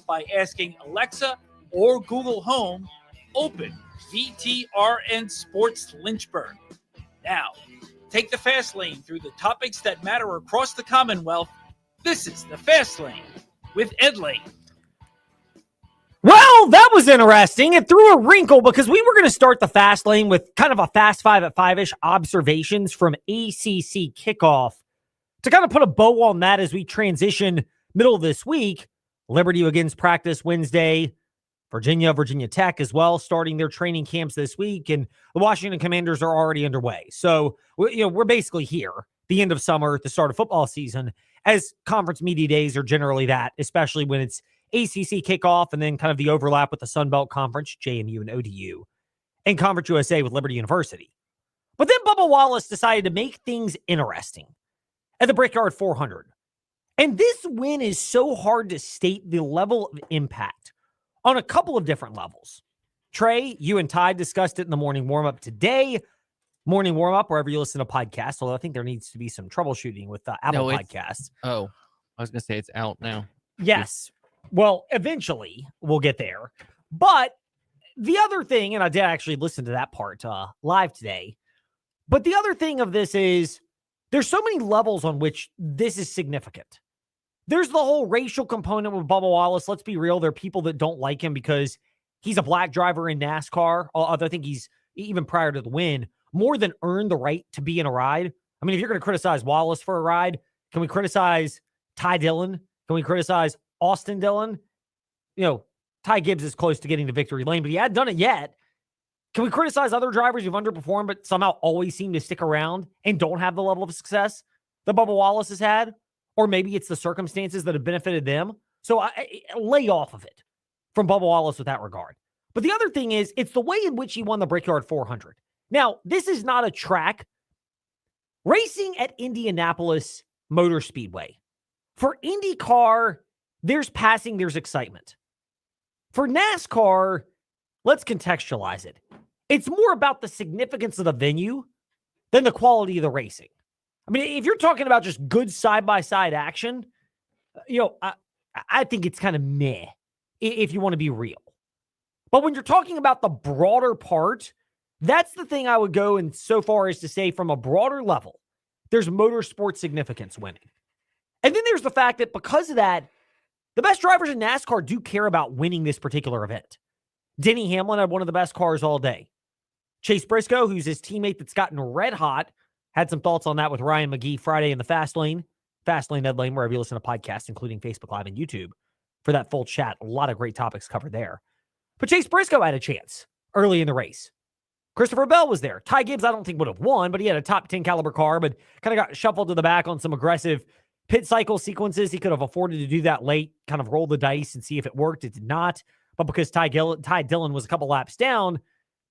by asking Alexa or Google Home, open VTRN Sports Lynchburg. Now, take the fast lane through the topics that matter across the Commonwealth. This is the Fast Lane with Ed Lane. Well, that was interesting. It threw a wrinkle because we were going to start the Fast Lane with kind of a Fast Five at Five-ish observations from ACC kickoff to kind of put a bow on that as we transition middle of this week. Liberty begins practice Wednesday. Virginia Tech as well, starting their training camps this week, and the Washington Commanders are already underway. So, we're basically here, the end of summer, the start of football season, as conference media days are generally that, especially when it's ACC kickoff and then kind of the overlap with the Sun Belt Conference, JMU and ODU, and Conference USA with Liberty University. But then Bubba Wallace decided to make things interesting at the Brickyard 400. And this win is so hard to state the level of impact on a couple of different levels. Trey, you and Ty discussed it in the morning warm-up today. Morning warm-up, wherever you listen to podcasts, although I think there needs to be some troubleshooting with Apple Podcasts. Oh, I was going to say it's out now. Yes. Well, eventually we'll get there. But the other thing, and I did actually listen to that part live today, but the other thing of this is there's so many levels on which this is significant. There's the whole racial component with Bubba Wallace. Let's be real. There are people that don't like him because he's a black driver in NASCAR. Although I think he's, even prior to the win, more than earned the right to be in a ride. I mean, if you're going to criticize Wallace for a ride, can we criticize Ty Dillon? Can we criticize Austin Dillon? Ty Gibbs is close to getting to victory lane, but he hadn't done it yet. Can we criticize other drivers who've underperformed but somehow always seem to stick around and don't have the level of success that Bubba Wallace has had? Or maybe it's the circumstances that have benefited them. So I lay off of it from Bubba Wallace with that regard. But the other thing is, it's the way in which he won the Brickyard 400. Now, this is not a track. Racing at Indianapolis Motor Speedway. For IndyCar, there's passing, there's excitement. For NASCAR, let's contextualize it. It's more about the significance of the venue than the quality of the racing. I mean, if you're talking about just good side-by-side action, I think it's kind of meh, if you want to be real. But when you're talking about the broader part, that's the thing I would go and so far as to say from a broader level, there's motorsport significance winning. And then there's the fact that because of that, the best drivers in NASCAR do care about winning this particular event. Denny Hamlin had one of the best cars all day. Chase Briscoe, who's his teammate that's gotten red hot, had some thoughts on that with Ryan McGee Friday in the Fast Lane, Ed Lane, wherever you listen to podcasts, including Facebook Live and YouTube, for that full chat. A lot of great topics covered there. But Chase Briscoe had a chance early in the race. Christopher Bell was there. Ty Gibbs, I don't think would have won, but he had a top 10 caliber car, but kind of got shuffled to the back on some aggressive pit cycle sequences. He could have afforded to do that late, kind of roll the dice and see if it worked. It did not. But because Ty Dillon was a couple laps down,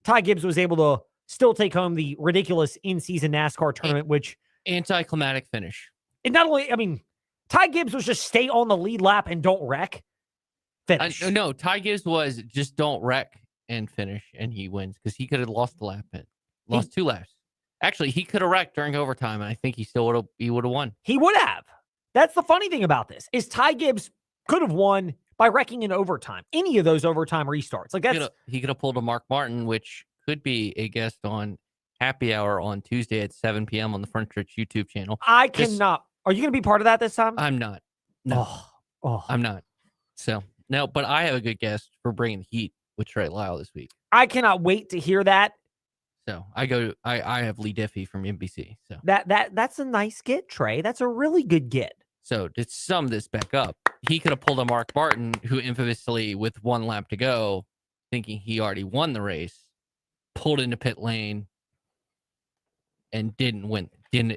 Ty Gibbs was able to still take home the ridiculous in-season NASCAR tournament, which... Anticlimactic finish. It not only, Ty Gibbs was just stay on the lead lap and don't wreck. Finish. No, Ty Gibbs was just don't wreck and finish, and he wins because he could have lost the lap. Lost 2 laps. Actually, he could have wrecked during overtime, and I think he would have won. He would have. That's the funny thing about this, is Ty Gibbs could have won by wrecking in overtime. Any of those overtime restarts. He could have pulled a Mark Martin, which could be a guest on Happy Hour on Tuesday at 7 p.m. on the Front Stretch YouTube channel. I cannot. Are you going to be part of that this time? I'm not. No. I'm not. So, no, but I have a good guest for bringing the heat with Trey Lyle this week. I cannot wait to hear that. So I have Lee Diffie from NBC. So that's a nice get, Trey. That's a really good get. So to sum this back up, he could have pulled a Mark Martin, who infamously, with 1 lap to go, thinking he already won the race, pulled into pit lane and didn't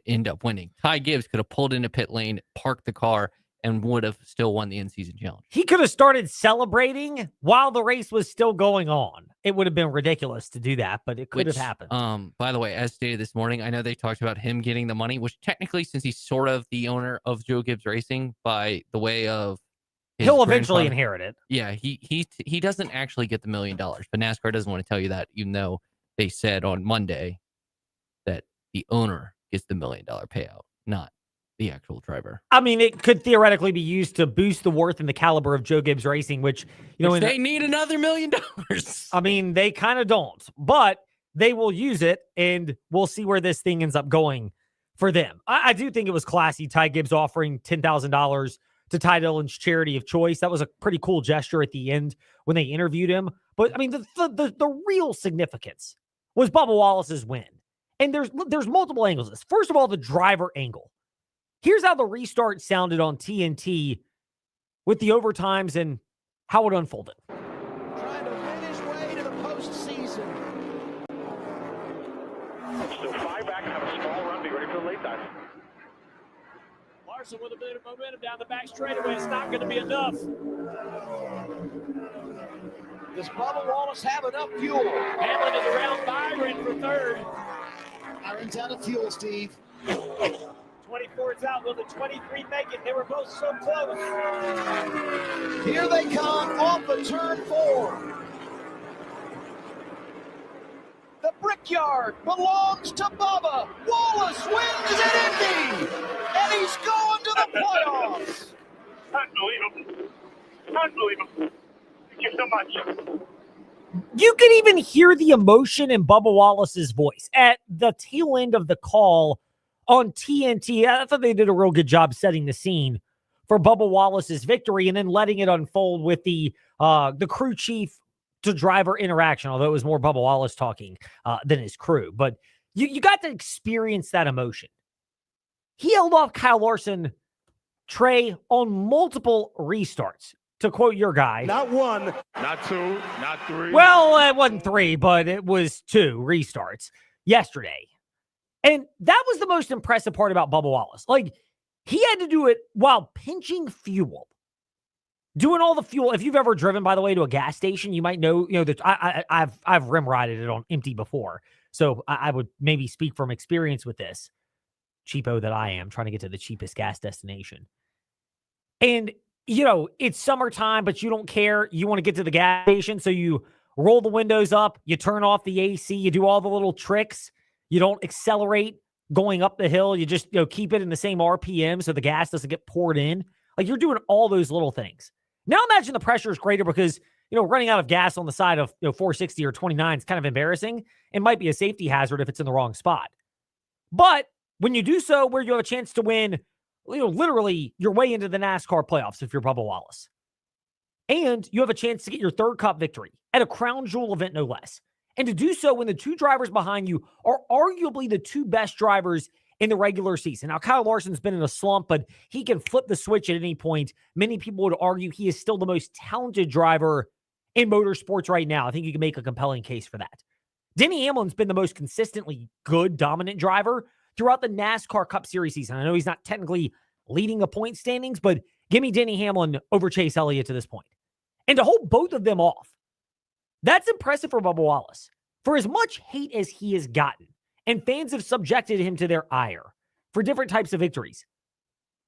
end up winning. Ty Gibbs could have pulled into pit lane, parked the car, and would have still won the in-season challenge. He could have started celebrating while the race was still going on. It would have been ridiculous to do that, but it could have happened. By the way, as stated this morning, I know they talked about him getting the money, which technically, since he's sort of the owner of Joe Gibbs Racing by the way of he'll eventually inherit it. Yeah, he doesn't actually get the $1 million, but NASCAR doesn't want to tell you that, even though they said on Monday that the owner gets the $1 million payout, not the actual driver. I mean, it could theoretically be used to boost the worth and the caliber of Joe Gibbs Racing, which, they need another $1 million. I mean, they kind of don't, but they will use it, and we'll see where this thing ends up going for them. I do think it was classy, Ty Gibbs offering $10,000 to Ty Dillon's charity of choice. That was a pretty cool gesture at the end when they interviewed him. But, I mean, the real significance was Bubba Wallace's win. And there's multiple angles. First of all, the driver angle. Here's how the restart sounded on TNT with the overtimes and how it unfolded. Trying to win his way to the postseason. So 5 back, have a small run, be ready for the late dive. Larson with a bit of momentum down the back straightaway. It's not going to be enough. Does Bubba Wallace have enough fuel? Hamlin is around Byron for third. Byron's out of fuel, Steve. 24 is out. Will the 23 make it? They were both so close. Here they come off of turn 4. The Brickyard belongs to Bubba. Wallace wins at Indy, and he's going to the playoffs. Unbelievable. Unbelievable. Thank you so much. You can even hear the emotion in Bubba Wallace's voice at the tail end of the call on TNT. I thought they did a real good job setting the scene for Bubba Wallace's victory and then letting it unfold with the crew chief to driver interaction, although it was more Bubba Wallace talking than his crew. But you got to experience that emotion. He held off Kyle Larson, Trey, on multiple restarts. To quote your guy. Not 1, not 2, not 3. Well, it wasn't 3, but it was 2 restarts yesterday. And that was the most impressive part about Bubba Wallace. Like, he had to do it while pinching fuel. Doing all the fuel. If you've ever driven, by the way, to a gas station, you might know, that I've rim rided it on empty before. So I would maybe speak from experience with this. Cheapo that I am, trying to get to the cheapest gas destination. And it's summertime, but you don't care. You want to get to the gas station, so you roll the windows up, you turn off the AC, you do all the little tricks. You don't accelerate going up the hill. You just keep it in the same RPM so the gas doesn't get poured in. Like, you're doing all those little things. Now imagine the pressure is greater because, running out of gas on the side of 460 or 29 is kind of embarrassing. It might be a safety hazard if it's in the wrong spot. But when you do so where you have a chance to win, literally your way into the NASCAR playoffs if you're Bubba Wallace. And you have a chance to get your third Cup victory at a crown jewel event, no less. And to do so when the 2 drivers behind you are arguably the 2 best drivers in the regular season. Now, Kyle Larson's been in a slump, but he can flip the switch at any point. Many people would argue he is still the most talented driver in motorsports right now. I think you can make a compelling case for that. Denny Hamlin's been the most consistently good, dominant driver throughout the NASCAR Cup Series season. I know he's not technically leading the point standings, but give me Denny Hamlin over Chase Elliott to this point. And to hold both of them off, that's impressive for Bubba Wallace. For as much hate as he has gotten, and fans have subjected him to their ire for different types of victories,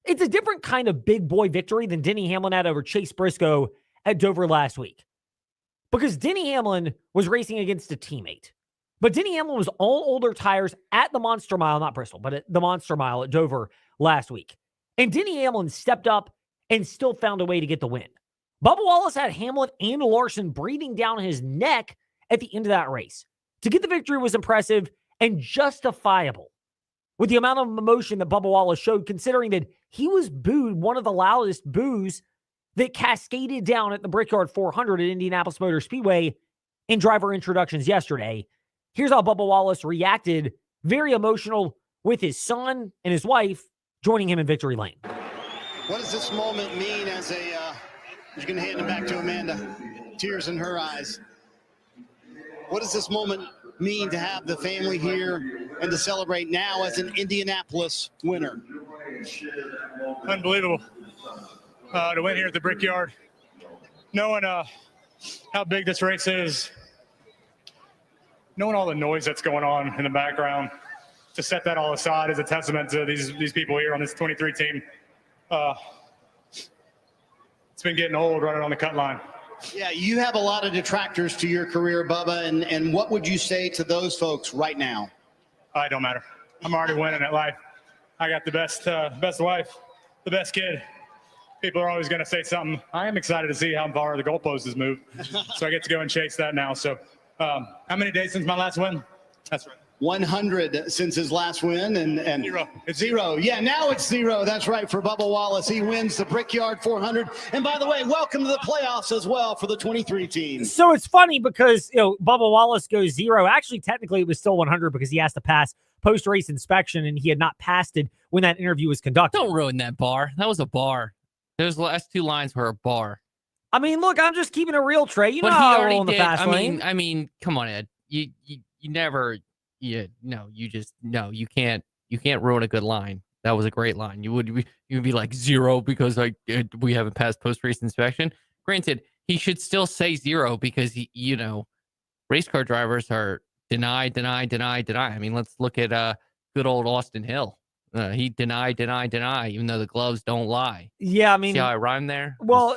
it's a different kind of big boy victory than Denny Hamlin had over Chase Briscoe at Dover last week. Because Denny Hamlin was racing against a teammate. But Denny Hamlin was all older tires at the Monster Mile, not Bristol, but at the Monster Mile at Dover last week. And Denny Hamlin stepped up and still found a way to get the win. Bubba Wallace had Hamlin and Larson breathing down his neck at the end of that race. To get the victory was impressive and justifiable with the amount of emotion that Bubba Wallace showed, considering that he was booed one of the loudest boos that cascaded down at the Brickyard 400 at Indianapolis Motor Speedway in driver introductions yesterday. Here's how Bubba Wallace reacted, very emotional, with his son and his wife joining him in victory lane. What does this moment mean as you're going to hand it back to Amanda, tears in her eyes. What does this moment mean to have the family here and to celebrate now as an Indianapolis winner? Unbelievable. To win here at the Brickyard, knowing how big this race is, knowing all the noise that's going on in the background, to set that all aside is a testament to these people here on this 23 team. It's been getting old running on the cut line. Yeah, you have a lot of detractors to your career, Bubba, and what would you say to those folks right now? It don't matter. I'm already winning at life. I got the best wife, the best kid. People are always going to say something. I am excited to see how far the goalpost has moved. So I get to go and chase that now. So how many days since my last win? That's right. 100 since his last win, and Zero. It's zero. Yeah, now it's zero. That's right for Bubba Wallace. He wins the Brickyard 400. And by the way, welcome to the playoffs as well for the 23 team. So it's funny because, Bubba Wallace goes 0. Actually, technically, it was still 100 because he has to pass post-race inspection, and he had not passed it when that interview was conducted. Don't ruin that bar. That was a bar. Those last 2 lines were a bar. I mean, look, I'm just keeping it real, Trey. You know But how he I already roll in the did. fast lane. I mean, come on, Ed. You never. You can't ruin a good line. That was a great line. You'd be like 0 because we haven't passed post race inspection. Granted, he should still say 0 because race car drivers are deny. I mean, let's look at good old Austin Hill. He deny, even though the gloves don't lie. Yeah, I mean, see how I rhyme there? Well,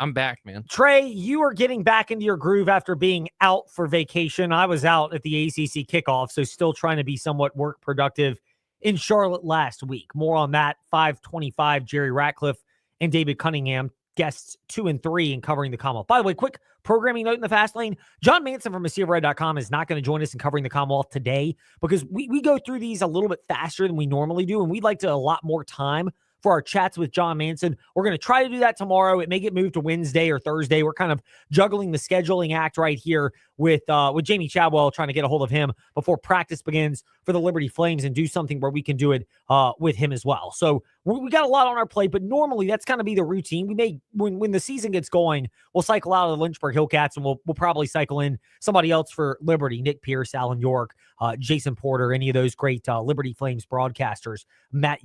I'm back, man. Trey, you are getting back into your groove after being out for vacation. I was out at the ACC kickoff, so still trying to be somewhat work productive in Charlotte last week. More on that. 525, Jerry Ratcliffe and David Cunningham, guests 2 and 3 in covering the Commonwealth. By the way, quick programming note in the fast lane. John Manson from AsiraRed.com is not going to join us in covering the Commonwealth today because we go through these a little bit faster than we normally do, and we'd like to allot more time for our chats with John Manson. We're going to try to do that tomorrow. It may get moved to Wednesday or Thursday. We're kind of juggling the scheduling act right here with Jamie Chadwell, trying to get a hold of him before practice begins for the Liberty Flames and do something where we can do it with him as well. So we got a lot on our plate, but normally that's kind of be the routine. We may, when the season gets going, we'll cycle out of the Lynchburg Hillcats and we'll probably cycle in somebody else for Liberty, Nick Pierce, Alan York, Jason Porter, any of those great Liberty Flames broadcasters. Matt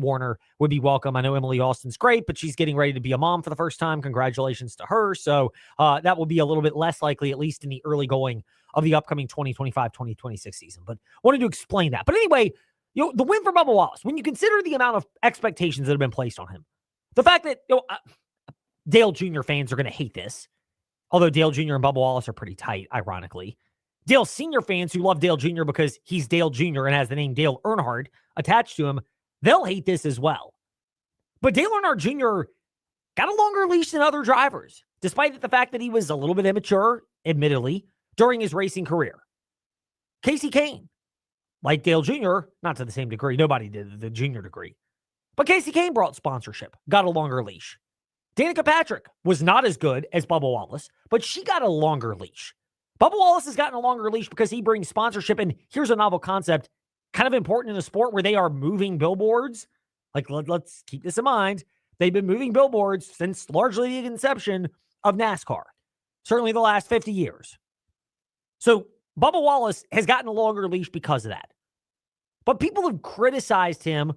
Warner would be welcome. I know Emily Austin's great, but she's getting ready to be a mom for the first time. Congratulations to her. So that will be a little bit less likely, at least in the early going of the upcoming 2025-2026 season. But wanted to explain that. But anyway, the win for Bubba Wallace, when you consider the amount of expectations that have been placed on him, the fact that Dale Jr. fans are going to hate this, although Dale Jr. and Bubba Wallace are pretty tight, ironically. Dale Sr. fans who love Dale Jr. because he's Dale Jr. and has the name Dale Earnhardt attached to him, they'll hate this as well. But Dale Earnhardt Jr. got a longer leash than other drivers, despite the fact that he was a little bit immature, admittedly, during his racing career. Casey Kane, like Dale Jr., not to the same degree. Nobody did the junior degree. But Casey Kane brought sponsorship, got a longer leash. Danica Patrick was not as good as Bubba Wallace, but she got a longer leash. Bubba Wallace has gotten a longer leash because he brings sponsorship, and here's a novel concept, kind of important in a sport where they are moving billboards. Like, let's keep this in mind. They've been moving billboards since largely the inception of NASCAR, certainly the last 50 years. So Bubba Wallace has gotten a longer leash because of that. But people have criticized him.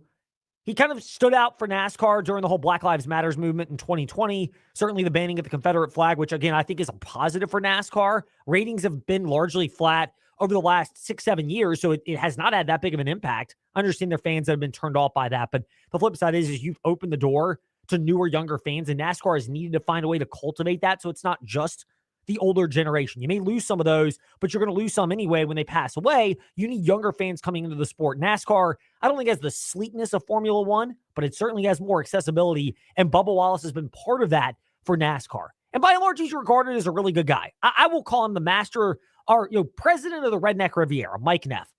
He kind of stood out for NASCAR during the whole Black Lives Matters movement in 2020. Certainly the banning of the Confederate flag, which again, I think is a positive for NASCAR. Ratings have been largely flat over the last 6-7 years, so it has not had that big of an impact. I understand there are fans that have been turned off by that, but the flip side is you've opened the door to newer, younger fans, and NASCAR has needed to find a way to cultivate that so it's not just the older generation. You may lose some of those, but you're going to lose some anyway when they pass away. You need younger fans coming into the sport. NASCAR, I don't think has the sleekness of Formula One, but it certainly has more accessibility, and Bubba Wallace has been part of that for NASCAR. And by and large, he's regarded as a really good guy. I will call him the master, or president of the Redneck Riviera, Mike Neff,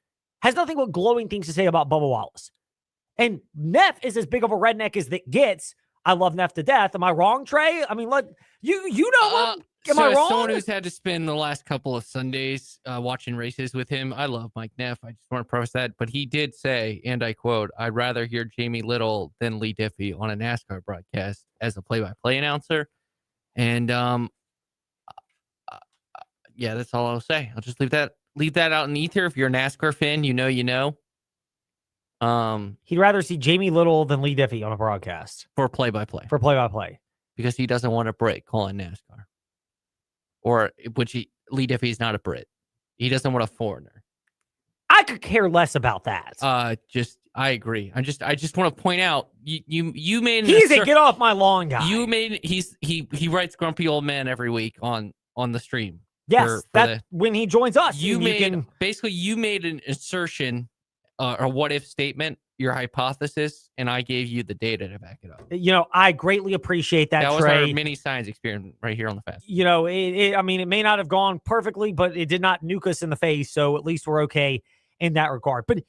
has nothing but glowing things to say about Bubba Wallace. And Neff is as big of a redneck as that gets. I love Neff to death. Am I wrong, Trey? I mean, look, you know him. Am I wrong? As someone who's had to spend the last couple of Sundays watching races with him, I love Mike Neff. I just want to preface that. But he did say, and I quote, "I'd rather hear Jamie Little than Lee Diffie on a NASCAR broadcast as a play-by-play announcer." And yeah, that's all I'll say. I'll just leave that out in the ether. If you're a NASCAR fan, you know. He'd rather see Jamie Little than Lee Diffie on a broadcast for play-by-play. For play-by-play. Because he doesn't want a Brit calling NASCAR. Lee Diffie is not a Brit. He doesn't want a foreigner. I could care less about that. I agree. I just want to point out you made he's a get off my lawn guy. You made he writes grumpy old man every week on the stream. Yes, when he joins us. You made an assertion a what if statement, your hypothesis, and I gave you the data to back it up. I greatly appreciate that, That was Trey. our mini science experiment right here on the Fast. It may not have gone perfectly, but it did not nuke us in the face. So at least we're okay in that regard. But,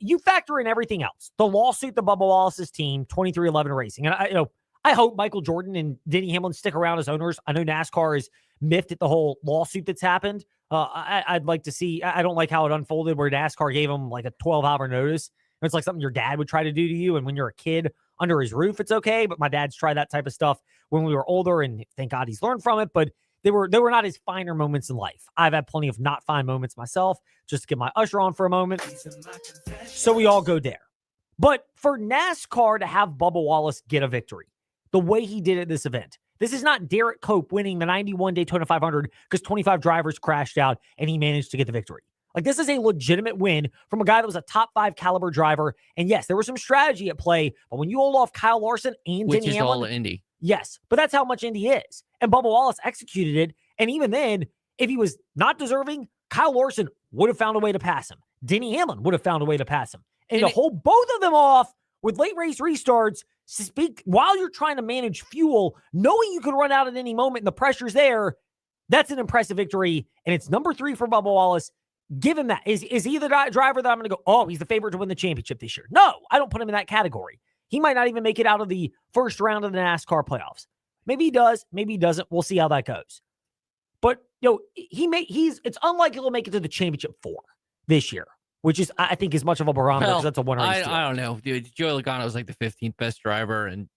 you factor in everything else. The lawsuit, the Bubba Wallace's team, 2311 Racing. And I hope Michael Jordan and Denny Hamlin stick around as owners. I know NASCAR is miffed at the whole lawsuit that's happened. I'd like to see, I don't like how it unfolded where NASCAR gave them like a 12-hour notice. It's like something your dad would try to do to you. And when you're a kid under his roof, it's okay. But my dad's tried that type of stuff when we were older, and thank God he's learned from it. But they were not his finer moments in life. I've had plenty of not fine moments myself. Just to get my usher on for a moment. So we all go there. But for NASCAR to have Bubba Wallace get a victory the way he did at this event, this is not Derek Cope winning the 91 Daytona 500 because 25 drivers crashed out and he managed to get the victory. Like, this is a legitimate win from a guy that was a top 5 caliber driver. And yes, there was some strategy at play, but when you hold off Kyle Larson and Which Denny is Hamlin, all Indy. yes, but that's how much Indy is. And Bubba Wallace executed it. And even then, if he was not deserving, Kyle Larson would have found a way to pass him. Denny Hamlin would have found a way to pass him. And to hold both of them off with late race restarts, while you're trying to manage fuel, knowing you could run out at any moment and the pressure's there, that's an impressive victory. And it's number 3 for Bubba Wallace. Give him that. Is he the driver that I'm going to go, oh, he's the favorite to win the championship this year? No, I don't put him in that category. He might not even make it out of the first round of the NASCAR playoffs. Maybe he does. Maybe he doesn't. We'll see how that goes. But, it's unlikely he'll make it to the championship 4 this year, which is, I think, as much of a barometer because that's a one race. I don't know, dude. Joey Logano was like the 15th best driver, and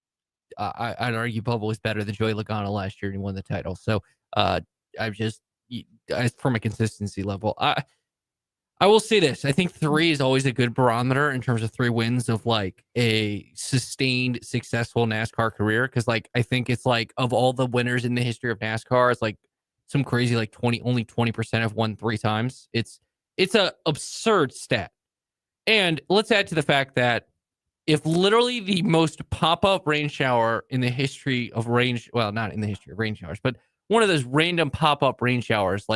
I'd argue Bubba was better than Joey Logano last year and he won the title. So from a consistency level, I will say this. I think 3 is always a good barometer in terms of 3 wins of like a sustained, successful NASCAR career. Because I think it's like of all the winners in the history of NASCAR, it's like some crazy only 20% have won 3 times. It's a absurd stat. And let's add to the fact that if literally the most pop-up rain shower in the history of not in the history of rain showers, but one of those random pop-up rain showers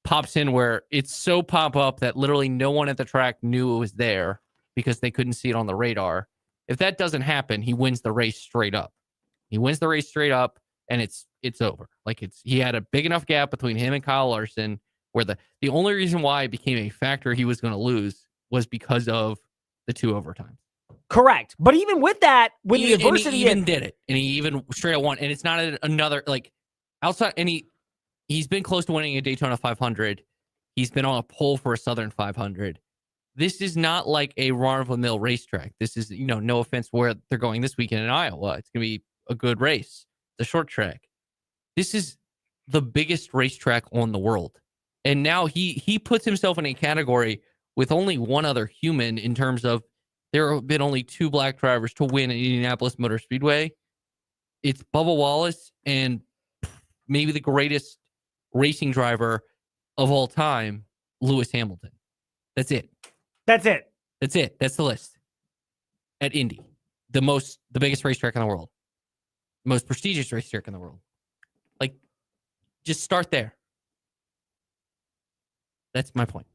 pops in where it's so pop-up that literally no one at the track knew it was there because they couldn't see it on the radar. If that doesn't happen, he wins the race straight up. He wins the race straight up, and it's over. He had a big enough gap between him and Kyle Larson where the only reason why it became a factor he was going to lose was because of the 2 overtimes. Correct. But even with that, when the adversity he even did it, and he even straight up won, and it's not another outside, and he's been close to winning a Daytona 500. He's been on a pole for a Southern 500. This is not like a run-of-the-mill racetrack. This is, no offense where they're going this weekend in Iowa. It's going to be a good race. It's a short track. This is the biggest racetrack on the world. And now he puts himself in a category with only one other human in terms of there have been only 2 black drivers to win at Indianapolis Motor Speedway. It's Bubba Wallace and maybe the greatest racing driver of all time, Lewis Hamilton. That's it. That's the list. At Indy, the biggest racetrack in the world, most prestigious racetrack in the world. Just start there. That's my point.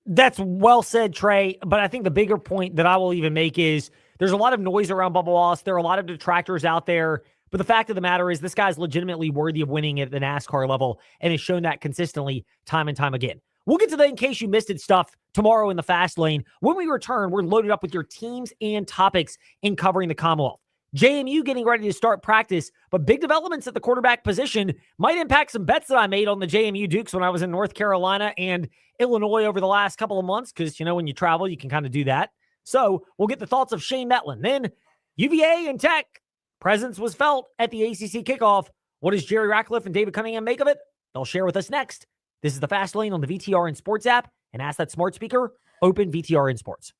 That's well said, Trey. But I think the bigger point that I will even make is there's a lot of noise around Bubba Wallace. There are a lot of detractors out there. But the fact of the matter is this guy's legitimately worthy of winning at the NASCAR level and has shown that consistently time and time again. We'll get to the in case you missed it stuff tomorrow in the Fast Lane. When we return, we're loaded up with your teams and topics in covering the Commonwealth. JMU getting ready to start practice, but big developments at the quarterback position might impact some bets that I made on the JMU Dukes when I was in North Carolina and Illinois over the last couple of months, because, when you travel, you can kind of do that. So we'll get the thoughts of Shane Metlin. Then UVA and Tech. Presence was felt at the ACC kickoff. What does Jerry Ratcliffe and David Cunningham make of it? They'll share with us next. This is the Fast Lane on the VTRN Sports app, and ask that smart speaker, open VTRN Sports.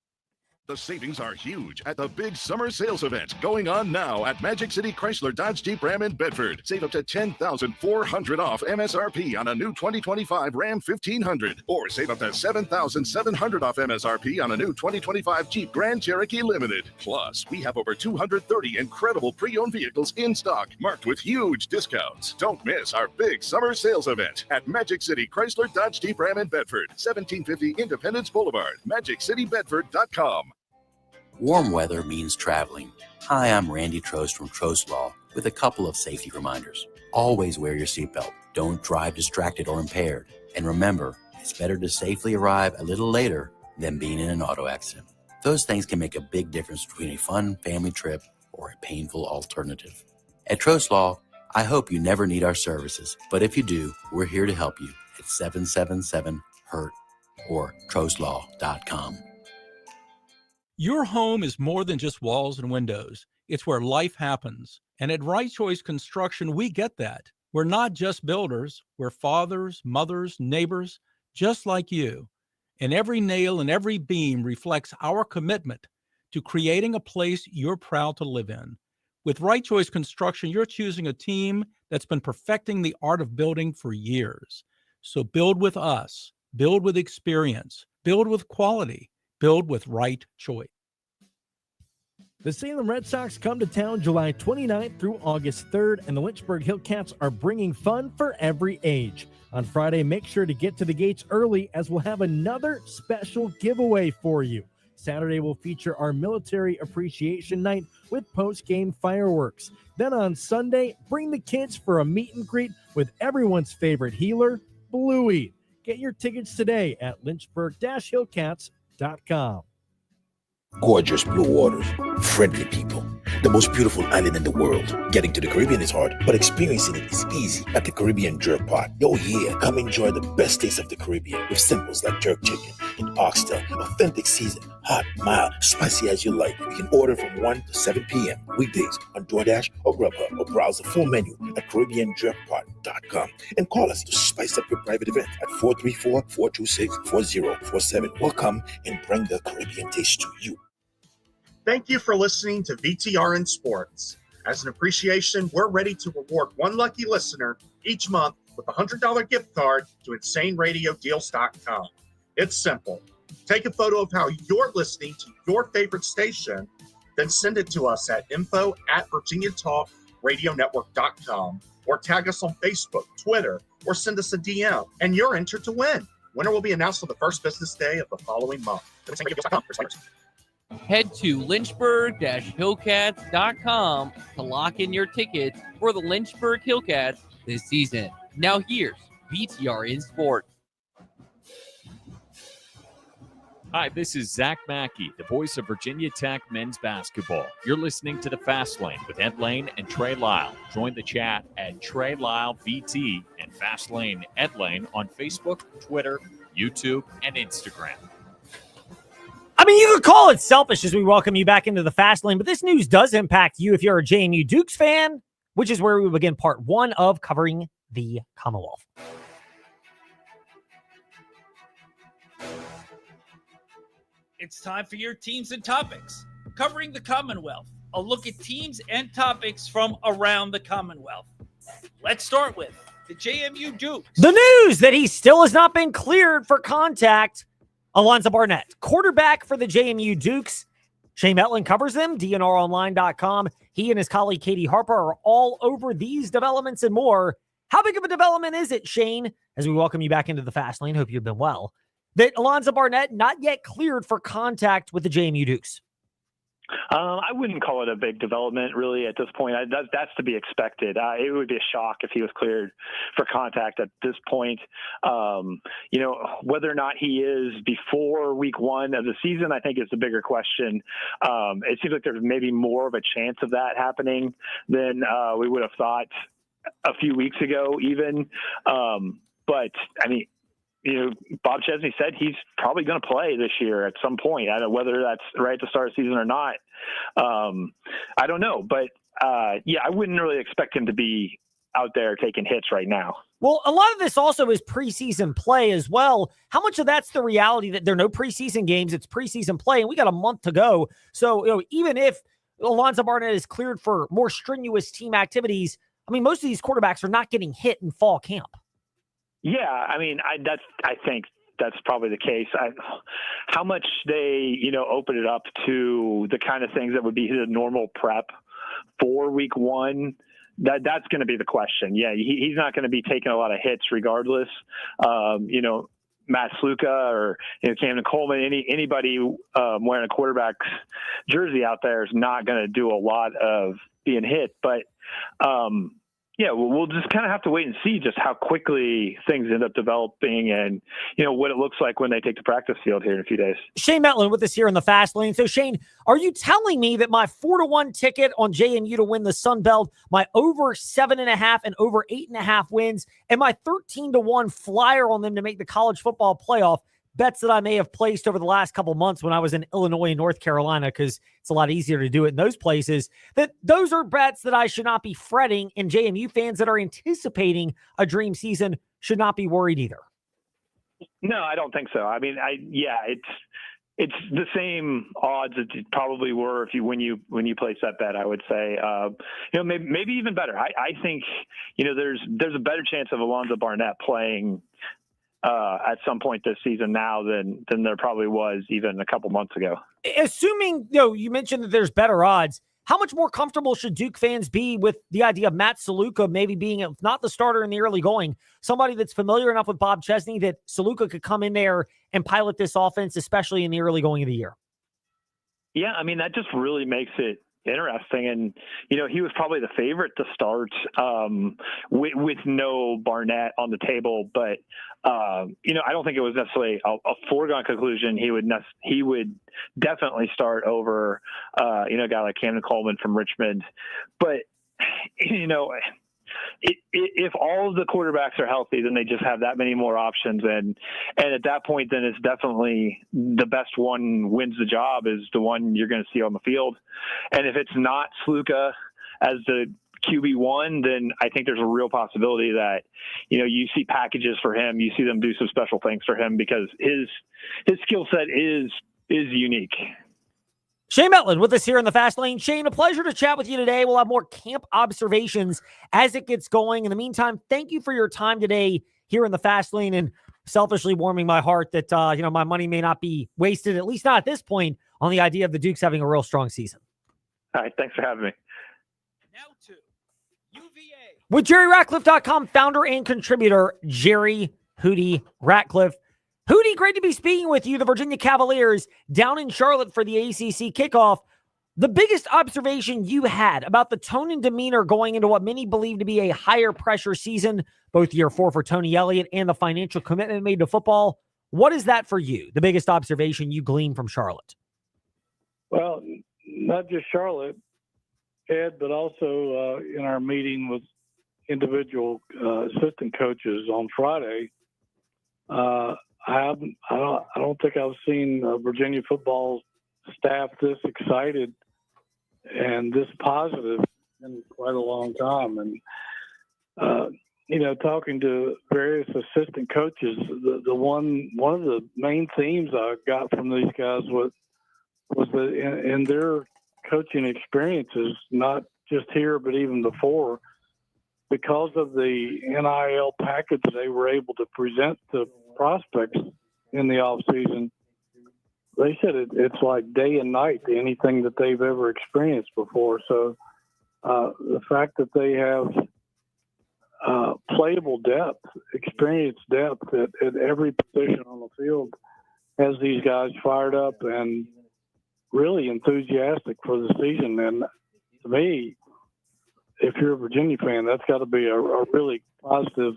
The savings are huge at the big summer sales event going on now at Magic City Chrysler Dodge Jeep Ram in Bedford. Save up to $10,400 off MSRP on a new 2025 Ram 1500, or save up to $7,700 off MSRP on a new 2025 Jeep Grand Cherokee Limited. Plus, we have over 230 incredible pre-owned vehicles in stock, marked with huge discounts. Don't miss our big summer sales event at Magic City Chrysler Dodge Jeep Ram in Bedford, 1750 Independence Boulevard, MagicCityBedford.com. Warm weather means traveling. Hi, I'm Randy Trost from Trost Law with a couple of safety reminders. Always wear your seatbelt. Don't drive distracted or impaired. And remember, it's better to safely arrive a little later than being in an auto accident. Those things can make a big difference between a fun family trip or a painful alternative. At Trost Law, I hope you never need our services, but if you do, we're here to help you at 777-HURT or trostlaw.com. Your home is more than just walls and windows. It's where life happens. And at Right Choice Construction, we get that. We're not just builders. We're fathers, mothers, neighbors, just like you. And every nail and every beam reflects our commitment to creating a place you're proud to live in. With Right Choice Construction, you're choosing a team that's been perfecting the art of building for years. So build with us. Build with experience. Build with quality. Build with Right Choice. The Salem Red Sox come to town July 29th through August 3rd, and the Lynchburg Hillcats are bringing fun for every age. On Friday, make sure to get to the gates early as we'll have another special giveaway for you. Saturday will feature our Military Appreciation Night with post-game fireworks. Then on Sunday, bring the kids for a meet and greet with everyone's favorite healer, Bluey. Get your tickets today at lynchburg-hillcats.com. Gorgeous blue waters, friendly people, the most beautiful island in the world. Getting to the Caribbean is hard, but experiencing it is easy at the Caribbean Jerk Pot. Oh yeah, come enjoy the best taste of the Caribbean with simples like jerk chicken and oxtail, authentic season, hot, mild, spicy as you like. You can order from 1 to 7 p.m. weekdays on DoorDash or Grubhub, or browse the full menu at CaribbeanJerkPot.com and call us to spice up your private event at 434-426-4047. We'll come and bring the Caribbean taste to you. Thank you for listening to VTRN Sports. As an appreciation, we're ready to reward one lucky listener each month with a $100 gift card to InsaneRadioDeals.com. It's simple. Take a photo of how you're listening to your favorite station, then send it to us at info@VirginiaTalkRadioNetwork.com, or tag us on Facebook, Twitter, or send us a DM, and you're entered to win. Winner will be announced on the first business day of the following month. Head to Lynchburg-Hillcats.com to lock in your tickets for the Lynchburg Hillcats this season. Now here's VTRN Sports. Hi, this is Zach Mackey, the voice of Virginia Tech men's basketball. You're listening to The Fast Lane with Ed Lane and Trey Lyle. Join the chat at Trey Lyle VT and Fast Lane Ed Lane on Facebook, Twitter, YouTube, and Instagram. I mean, you could call it selfish as we welcome you back into the Fast Lane, but this news does impact you if you're a JMU Dukes fan, which is where we begin part one of covering the Commonwealth. It's time for your teams and topics. Covering the Commonwealth, a look at teams and topics from around the Commonwealth. Let's start with the JMU Dukes. The news that he still has not been cleared for contact. Alonzo Barnett, quarterback for the JMU Dukes. Shane Metlin covers them, DNRonline.com. He and his colleague Katie Harper are all over these developments and more. How big of a development is it, Shane, as we welcome you back into the Fast Lane? Hope you've been well. That Alonzo Barnett not yet cleared for contact with the JMU Dukes. I wouldn't call it a big development, really, at this point. That's to be expected. It would be a shock if he was cleared for contact at this point. Whether or not he is before week one of the season, I think is the bigger question. It seems like there's maybe more of a chance of that happening than we would have thought a few weeks ago, even. But, I mean, Bob Chesney said he's probably going to play this year at some point. I don't know whether that's right at the start of the season or not. I don't know. But, I wouldn't really expect him to be out there taking hits right now. Well, a lot of this also is preseason play as well. How much of that's the reality that there are no preseason games? It's preseason play, and we got a month to go. So, even if Alonzo Barnett is cleared for more strenuous team activities, I mean, most of these quarterbacks are not getting hit in fall camp. Yeah, I mean, I think that's probably the case. How much they, open it up to the kind of things that would be the normal prep for week one, that's going to be the question. Yeah, he's not going to be taking a lot of hits regardless. Matt Sluka or Camden Coleman, anybody wearing a quarterback's jersey out there is not going to do a lot of being hit. But we'll just kind of have to wait and see just how quickly things end up developing and, what it looks like when they take the practice field here in a few days. Shane Mettlen with us here in the Fast Lane. So, Shane, are you telling me that my 4-1 ticket on JMU to win the Sun Belt, my over 7.5 and over 8.5 wins, and my 13-1 flyer on them to make the college football playoff, bets that I may have placed over the last couple months when I was in Illinois and North Carolina, because it's a lot easier to do it in those places, that those are bets that I should not be fretting, and JMU fans that are anticipating a dream season should not be worried either. No, I don't think so. I mean, it's the same odds that it probably were when you placed that bet. I would say, maybe even better. I think there's a better chance of Alonzo Barnett playing at some point this season now than there probably was even a couple months ago. Assuming, you mentioned that there's better odds, how much more comfortable should Duke fans be with the idea of Matt Saluka maybe being, if not the starter in the early going, somebody that's familiar enough with Bob Chesney that Saluka could come in there and pilot this offense, especially in the early going of the year? Yeah, I mean, that just really makes it interesting. And, he was probably the favorite to start with no Barnett on the table. But, I don't think it was necessarily a foregone conclusion. He would definitely start over, a guy like Camden Coleman from Richmond. But, if all of the quarterbacks are healthy, then they just have that many more options. And at that point, then it's definitely the best one wins the job is the one you're going to see on the field. And if it's not Sluka as the QB1, then I think there's a real possibility that, you see packages for him, you see them do some special things for him because his skill set is unique. Shane Mettlen with us here in the Fast Lane. Shane, a pleasure to chat with you today. We'll have more camp observations as it gets going. In the meantime, thank you for your time today here in the Fast Lane and selfishly warming my heart that, my money may not be wasted, at least not at this point, on the idea of the Dukes having a real strong season. All right. Thanks for having me. Now to UVA. With JerryRatcliffe.com founder and contributor, Jerry Hootie Ratcliffe. Hootie, great to be speaking with you. The Virginia Cavaliers down in Charlotte for the ACC kickoff. The biggest observation you had about the tone and demeanor going into what many believe to be a higher pressure season, both year 4 for Tony Elliott and the financial commitment made to football. What is that for you? The biggest observation you gleaned from Charlotte? Well, not just Charlotte, Ed, but also in our meeting with individual assistant coaches on Friday, I don't think I've seen Virginia football staff this excited and this positive in quite a long time. And, talking to various assistant coaches, one of the main themes I got from these guys was that in their coaching experiences, not just here, but even before, because of the NIL package they were able to present to prospects in the off season, they said it's like day and night to anything that they've ever experienced before. So the fact that they have playable depth, experienced depth at every position on the field has these guys fired up and really enthusiastic for the season. And to me, if you're a Virginia fan, that's got to be a really positive,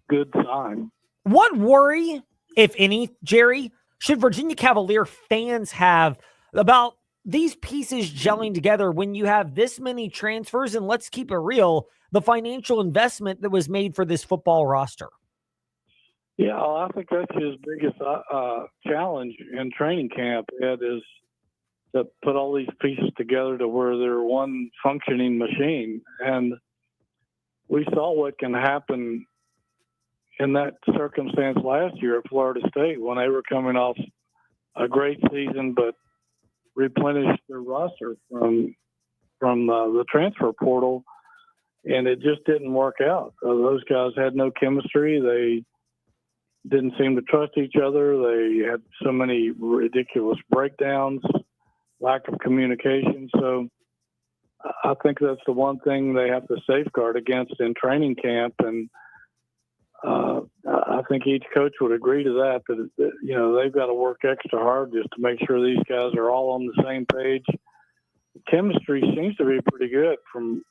good sign. What worry, if any, Jerry, should Virginia Cavalier fans have about these pieces gelling together when you have this many transfers? And let's keep it real, the financial investment that was made for this football roster. Yeah, I think that's his biggest challenge in training camp, Ed, is to put all these pieces together to where they're one functioning machine. And we saw what can happen in that circumstance last year at Florida State when they were coming off a great season, but replenished their roster from the transfer portal, and it just didn't work out. Those guys had no chemistry. They didn't seem to trust each other. They had so many ridiculous breakdowns, lack of communication. So I think that's the one thing they have to safeguard against in training camp. And I think each coach would agree to that, you know, they've got to work extra hard just to make sure these guys are all on the same page. Chemistry seems to be pretty good from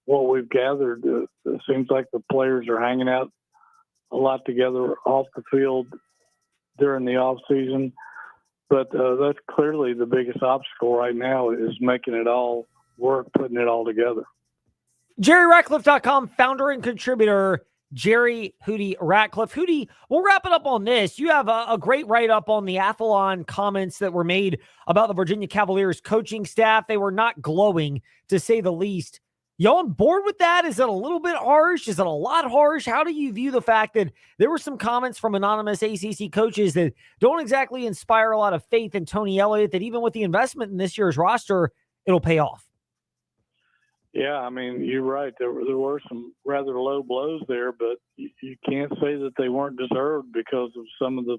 what we've gathered. It seems like the players are hanging out a lot together off the field during the off season, but that's clearly the biggest obstacle right now is making it all work, putting it all together. JerryRatcliffe.com founder and contributor Jerry Hootie Ratcliffe. Hootie, we'll wrap it up on this. You have a great write-up on the Athlon comments that were made about the Virginia Cavaliers coaching staff. They were not glowing, to say the least. You on board with that? Is it a little bit harsh? Is it a lot harsh? How do you view the fact that there were some comments from anonymous ACC coaches that don't exactly inspire a lot of faith in Tony Elliott, that even with the investment in this year's roster, it'll pay off? Yeah, I mean, you're right. There were some rather low blows there, but you can't say that they weren't deserved because of some of the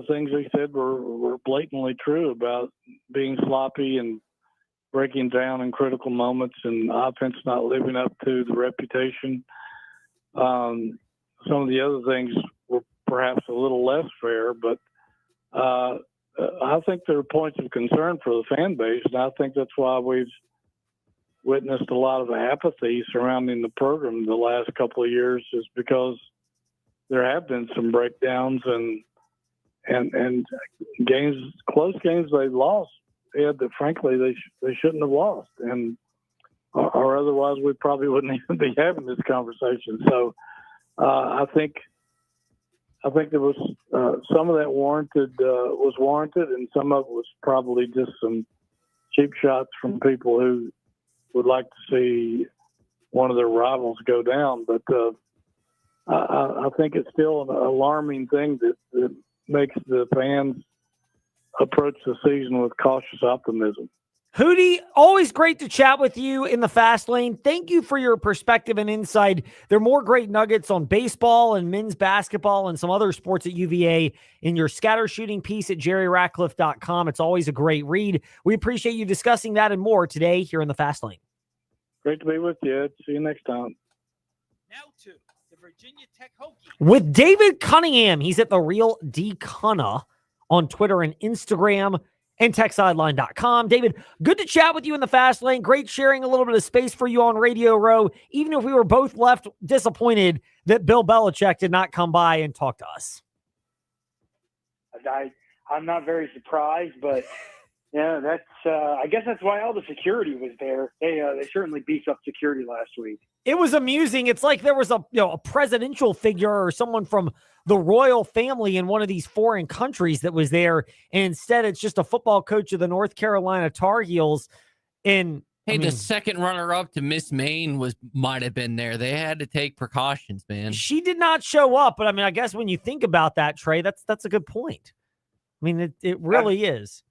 things they said were blatantly true about being sloppy and breaking down in critical moments and offense not living up to the reputation. Some of the other things were perhaps a little less fair, but I think there are points of concern for the fan base, and I think that's why we've witnessed a lot of apathy surrounding the program the last couple of years, is because there have been some breakdowns and games, close games they've lost, that frankly they shouldn't have lost, and or otherwise we probably wouldn't even be having this conversation. So I think there was some of that was warranted, and some of it was probably just some cheap shots from people who would like to see one of their rivals go down. But I think it's still an alarming thing that makes the fans approach the season with cautious optimism. Hootie, always great to chat with you in the fast lane. Thank you for your perspective and insight. There are more great nuggets on baseball and men's basketball and some other sports at UVA in your scatter shooting piece at JerryRatcliffe.com. It's always a great read. We appreciate you discussing that and more today here in the fast lane. Great to be with you, Ed. See you next time. Now to the Virginia Tech Hokies. With David Cunningham, he's at the Real D Cunna on Twitter and Instagram, and TechSideline.com. David, good to chat with you in the fast lane. Great sharing a little bit of space for you on Radio Row, even if we were both left disappointed that Bill Belichick did not come by and talk to us. I'm not very surprised, but yeah, that's I guess that's why all the security was there. They certainly beefed up security last week. It was amusing. It's like there was a presidential figure or someone from the royal family in one of these foreign countries that was there, and instead it's just a football coach of the North Carolina Tar Heels. And the second runner-up to Miss Maine might have been there. They had to take precautions, man. She did not show up, but I guess when you think about that, Trey, that's a good point. It really is.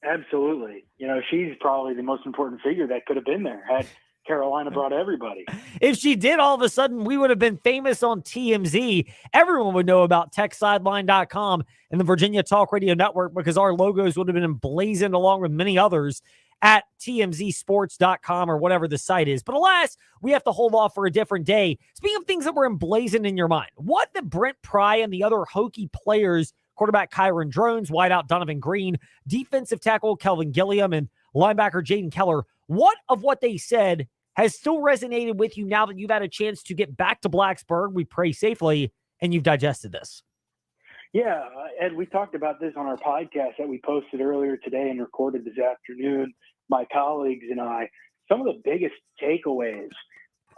Absolutely. She's probably the most important figure that could have been there had Carolina brought everybody. If she did, all of a sudden we would have been famous on TMZ. Everyone would know about TechSideline.com and the Virginia Talk Radio Network because our logos would have been emblazoned along with many others at TMZsports.com or whatever the site is. But alas, we have to hold off for a different day. Speaking of things that were emblazoned in your mind, what did Brent Pry and the other Hokie players, quarterback Kyron Drones, wideout Donovan Green, defensive tackle Kelvin Gilliam, and linebacker Jaden Keller, what of what they said has still resonated with you now that you've had a chance to get back to Blacksburg, we pray safely, and you've digested this? Yeah, Ed, we talked about this on our podcast that we posted earlier today and recorded this afternoon, my colleagues and I. Some of the biggest takeaways.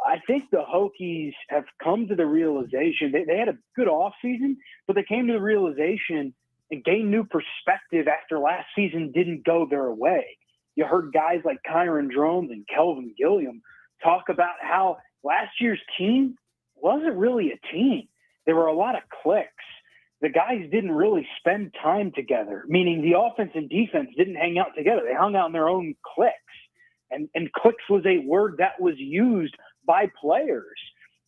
I think the Hokies have come to the realization, they had a good offseason, but they came to the realization and gained new perspective after last season didn't go their way. You heard guys like Kyron Drones and Kelvin Gilliam talk about how last year's team wasn't really a team. There were a lot of cliques. The guys didn't really spend time together, meaning the offense and defense didn't hang out together. They hung out in their own cliques. And cliques was a word that was used by players.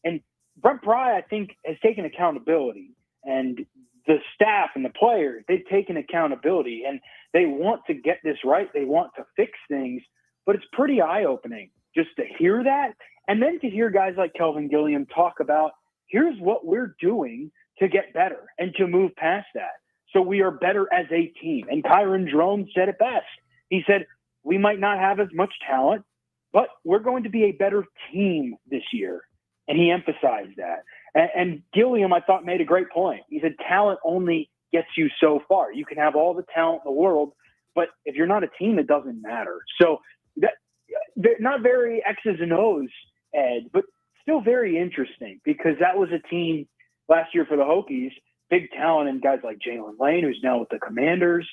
And Brent Pry, I think, has taken accountability. And the staff and the players, they've taken accountability. And they want to get this right. They want to fix things. But it's pretty eye-opening just to hear that. And then to hear guys like Kelvin Gilliam talk about, here's what we're doing to get better and to move past that. So we are better as a team. And Kyron Drone said it best. He said, we might not have as much talent, but we're going to be a better team this year. And he emphasized that. And Gilliam, I thought, made a great point. He said, talent only gets you so far. You can have all the talent in the world, but if you're not a team, it doesn't matter. So they're not very X's and O's, Ed, but still very interesting because that was a team last year for the Hokies, big talent and guys like Jalen Lane, who's now with the Commanders,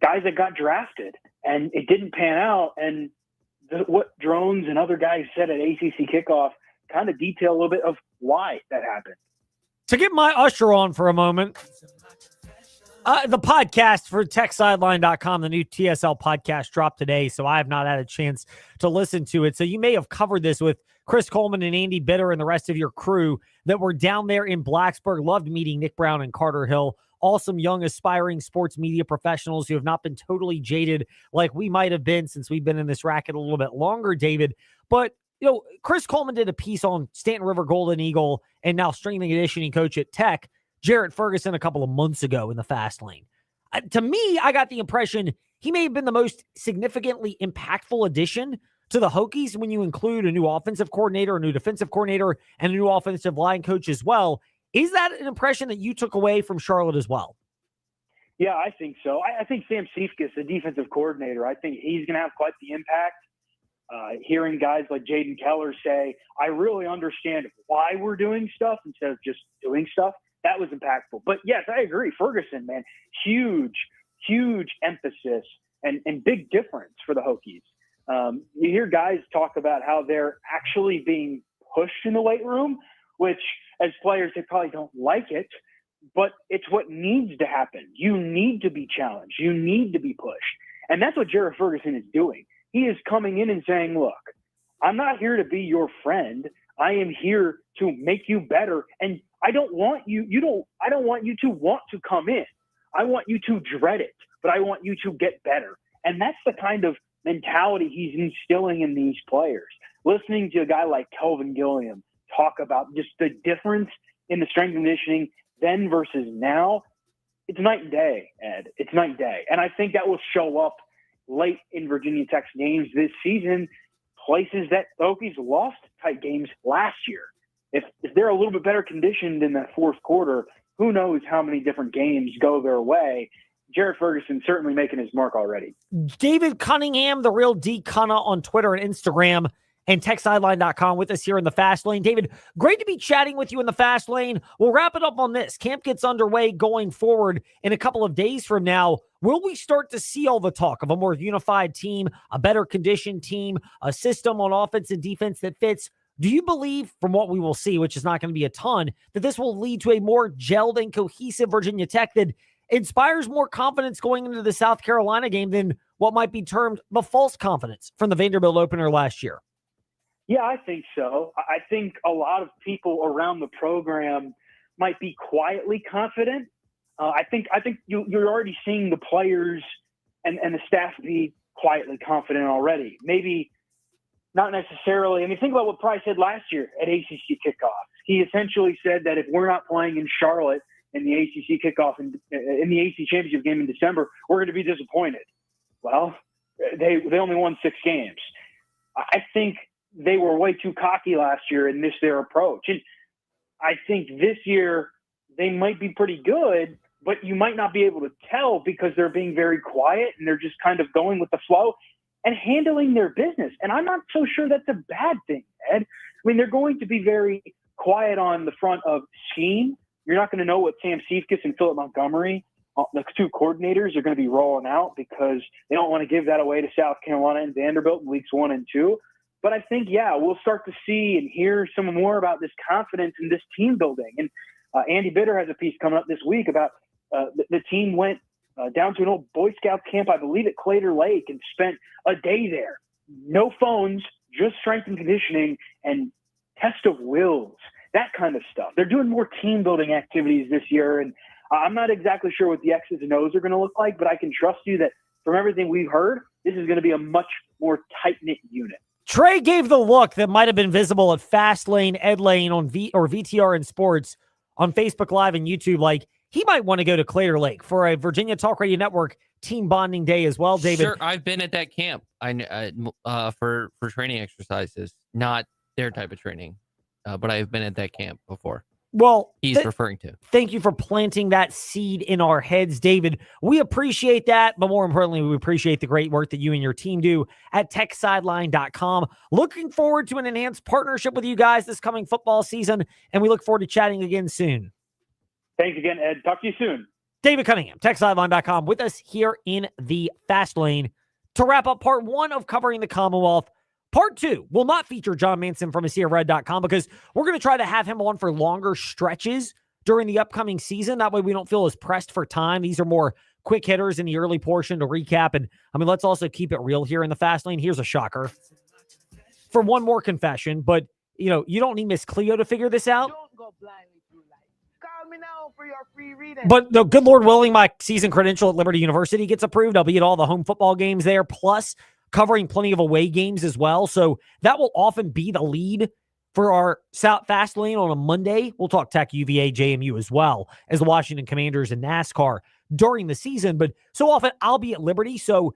guys that got drafted, and it didn't pan out. And what Drones and other guys said at ACC kickoff kind of detail a little bit of why that happened. To get my usher on for a moment, the podcast for TechSideline.com, the new TSL podcast dropped today, so I have not had a chance to listen to it. So you may have covered this with Chris Coleman and Andy Bitter and the rest of your crew that were down there in Blacksburg. Loved meeting Nick Brown and Carter Hill. Awesome young aspiring sports media professionals who have not been totally jaded like we might have been since we've been in this racket a little bit longer, David. But, you know, Chris Coleman did a piece on Stanton River Golden Eagle and now strength and conditioning coach at Tech, Jarrett Ferguson, a couple of months ago in the fast lane. To me, I got the impression he may have been the most significantly impactful addition to the Hokies when you include a new offensive coordinator, a new defensive coordinator, and a new offensive line coach as well. Is that an impression that you took away from Charlotte as well? Yeah, I think so. I think Sam Cephas, the defensive coordinator, I think he's going to have quite the impact. Hearing guys like Jaden Keller say, I really understand why we're doing stuff instead of just doing stuff, that was impactful. But yes, I agree. Ferguson, man, huge emphasis and big difference for the Hokies. You hear guys talk about how they're actually being pushed in the weight room, which as players, they probably don't like it, but it's what needs to happen. You need to be challenged. You need to be pushed. And that's what Jarrett Ferguson is doing. He is coming in and saying, look, I'm not here to be your friend. I am here to make you better. And I don't want you to want to come in. I want you to dread it, but I want you to get better. And that's the kind of mentality he's instilling in these players. Listening to a guy like Kelvin Gilliam talk about just the difference in the strength and conditioning then versus now, it's night and day, Ed. It's night and day. And I think that will show up late in Virginia Tech's games this season, places that Hokies lost tight games last year. If they're a little bit better conditioned in that fourth quarter, who knows how many different games go their way. Jarrett Ferguson certainly making his mark already. David Cunningham, the real D Cunna on Twitter and Instagram, and TechSideline.com with us here in the Fast Lane. David, great to be chatting with you in the Fast Lane. We'll wrap it up on this. Camp gets underway going forward in a couple of days from now. Will we start to see all the talk of a more unified team, a better conditioned team, a system on offense and defense that fits? Do you believe, from what we will see, which is not going to be a ton, that this will lead to a more gelled and cohesive Virginia Tech that inspires more confidence going into the South Carolina game than what might be termed the false confidence from the Vanderbilt opener last year? Yeah, I think so. I think a lot of people around the program might be quietly confident. I think you're already seeing the players and the staff be quietly confident already. Maybe not necessarily. I mean, think about what Price said last year at ACC kickoff. He essentially said that if we're not playing in Charlotte in the ACC kickoff in the ACC championship game in December, we're going to be disappointed. Well, they only won 6 games. I think they were way too cocky last year and missed their approach. And I think this year they might be pretty good, but you might not be able to tell because they're being very quiet and they're just kind of going with the flow and handling their business. And I'm not so sure that's a bad thing, Ed. I mean, they're going to be very quiet on the front of scheme. You're not going to know what Sam Cephas and Philip Montgomery, the 2 coordinators, are going to be rolling out because they don't want to give that away to South Carolina and Vanderbilt in weeks 1 and 2. But I think, we'll start to see and hear some more about this confidence in this team building. And Andy Bitter has a piece coming up this week about the team went down to an old Boy Scout camp, I believe, at Claytor Lake, and spent a day there. No phones, just strength and conditioning and test of wills, that kind of stuff. They're doing more team building activities this year, and I'm not exactly sure what the X's and O's are going to look like, but I can trust you that from everything we've heard, this is going to be a much more tight-knit unit. Trey gave the look that might have been visible at Fastlane, Ed Lane on VTR and Sports on Facebook Live and YouTube. Like, he might want to go to Claytor Lake for a Virginia Talk Radio Network team bonding day as well, David. Sure, I've been at that camp. For training exercises, not their type of training, but I've been at that camp before. Well, he's referring to. Thank you for planting that seed in our heads, David. We appreciate that, but more importantly, we appreciate the great work that you and your team do at techsideline.com. Looking forward to an enhanced partnership with you guys this coming football season, and we look forward to chatting again soon. Thanks again, Ed. Talk to you soon. David Cunningham, techsideline.com, with us here in the Fast Lane to wrap up part 1 of covering the Commonwealth. Part 2 will not feature John Manson from AsiaRed.com because we're going to try to have him on for longer stretches during the upcoming season. That way we don't feel as pressed for time. These are more quick hitters in the early portion to recap. And let's also keep it real here in the Fast Lane. Here's a shocker. For one more confession, but you don't need Miss Cleo to figure this out. Don't go blindly through life. Call me now for your free reading. But the good Lord willing, my season credential at Liberty University gets approved. I'll be at all the home football games there, plus covering plenty of away games as well. So that will often be the lead for our South Fast Lane on a Monday. We'll talk Tech, UVA, JMU as well as the Washington Commanders and NASCAR during the season. But so often I'll be at Liberty. So,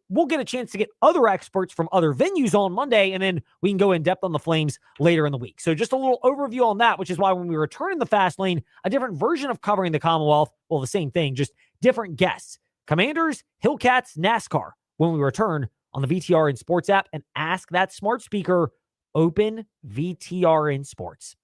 we'll get a chance to get other experts from other venues on Monday, and then we can go in depth on the Flames later in the week. So just a little overview on that, which is why when we return in the Fast Lane, a different version of covering the Commonwealth, well, the same thing, just different guests. Commanders, Hillcats, NASCAR, when we return on the VTRN Sports app, and ask that smart speaker, open VTRN Sports.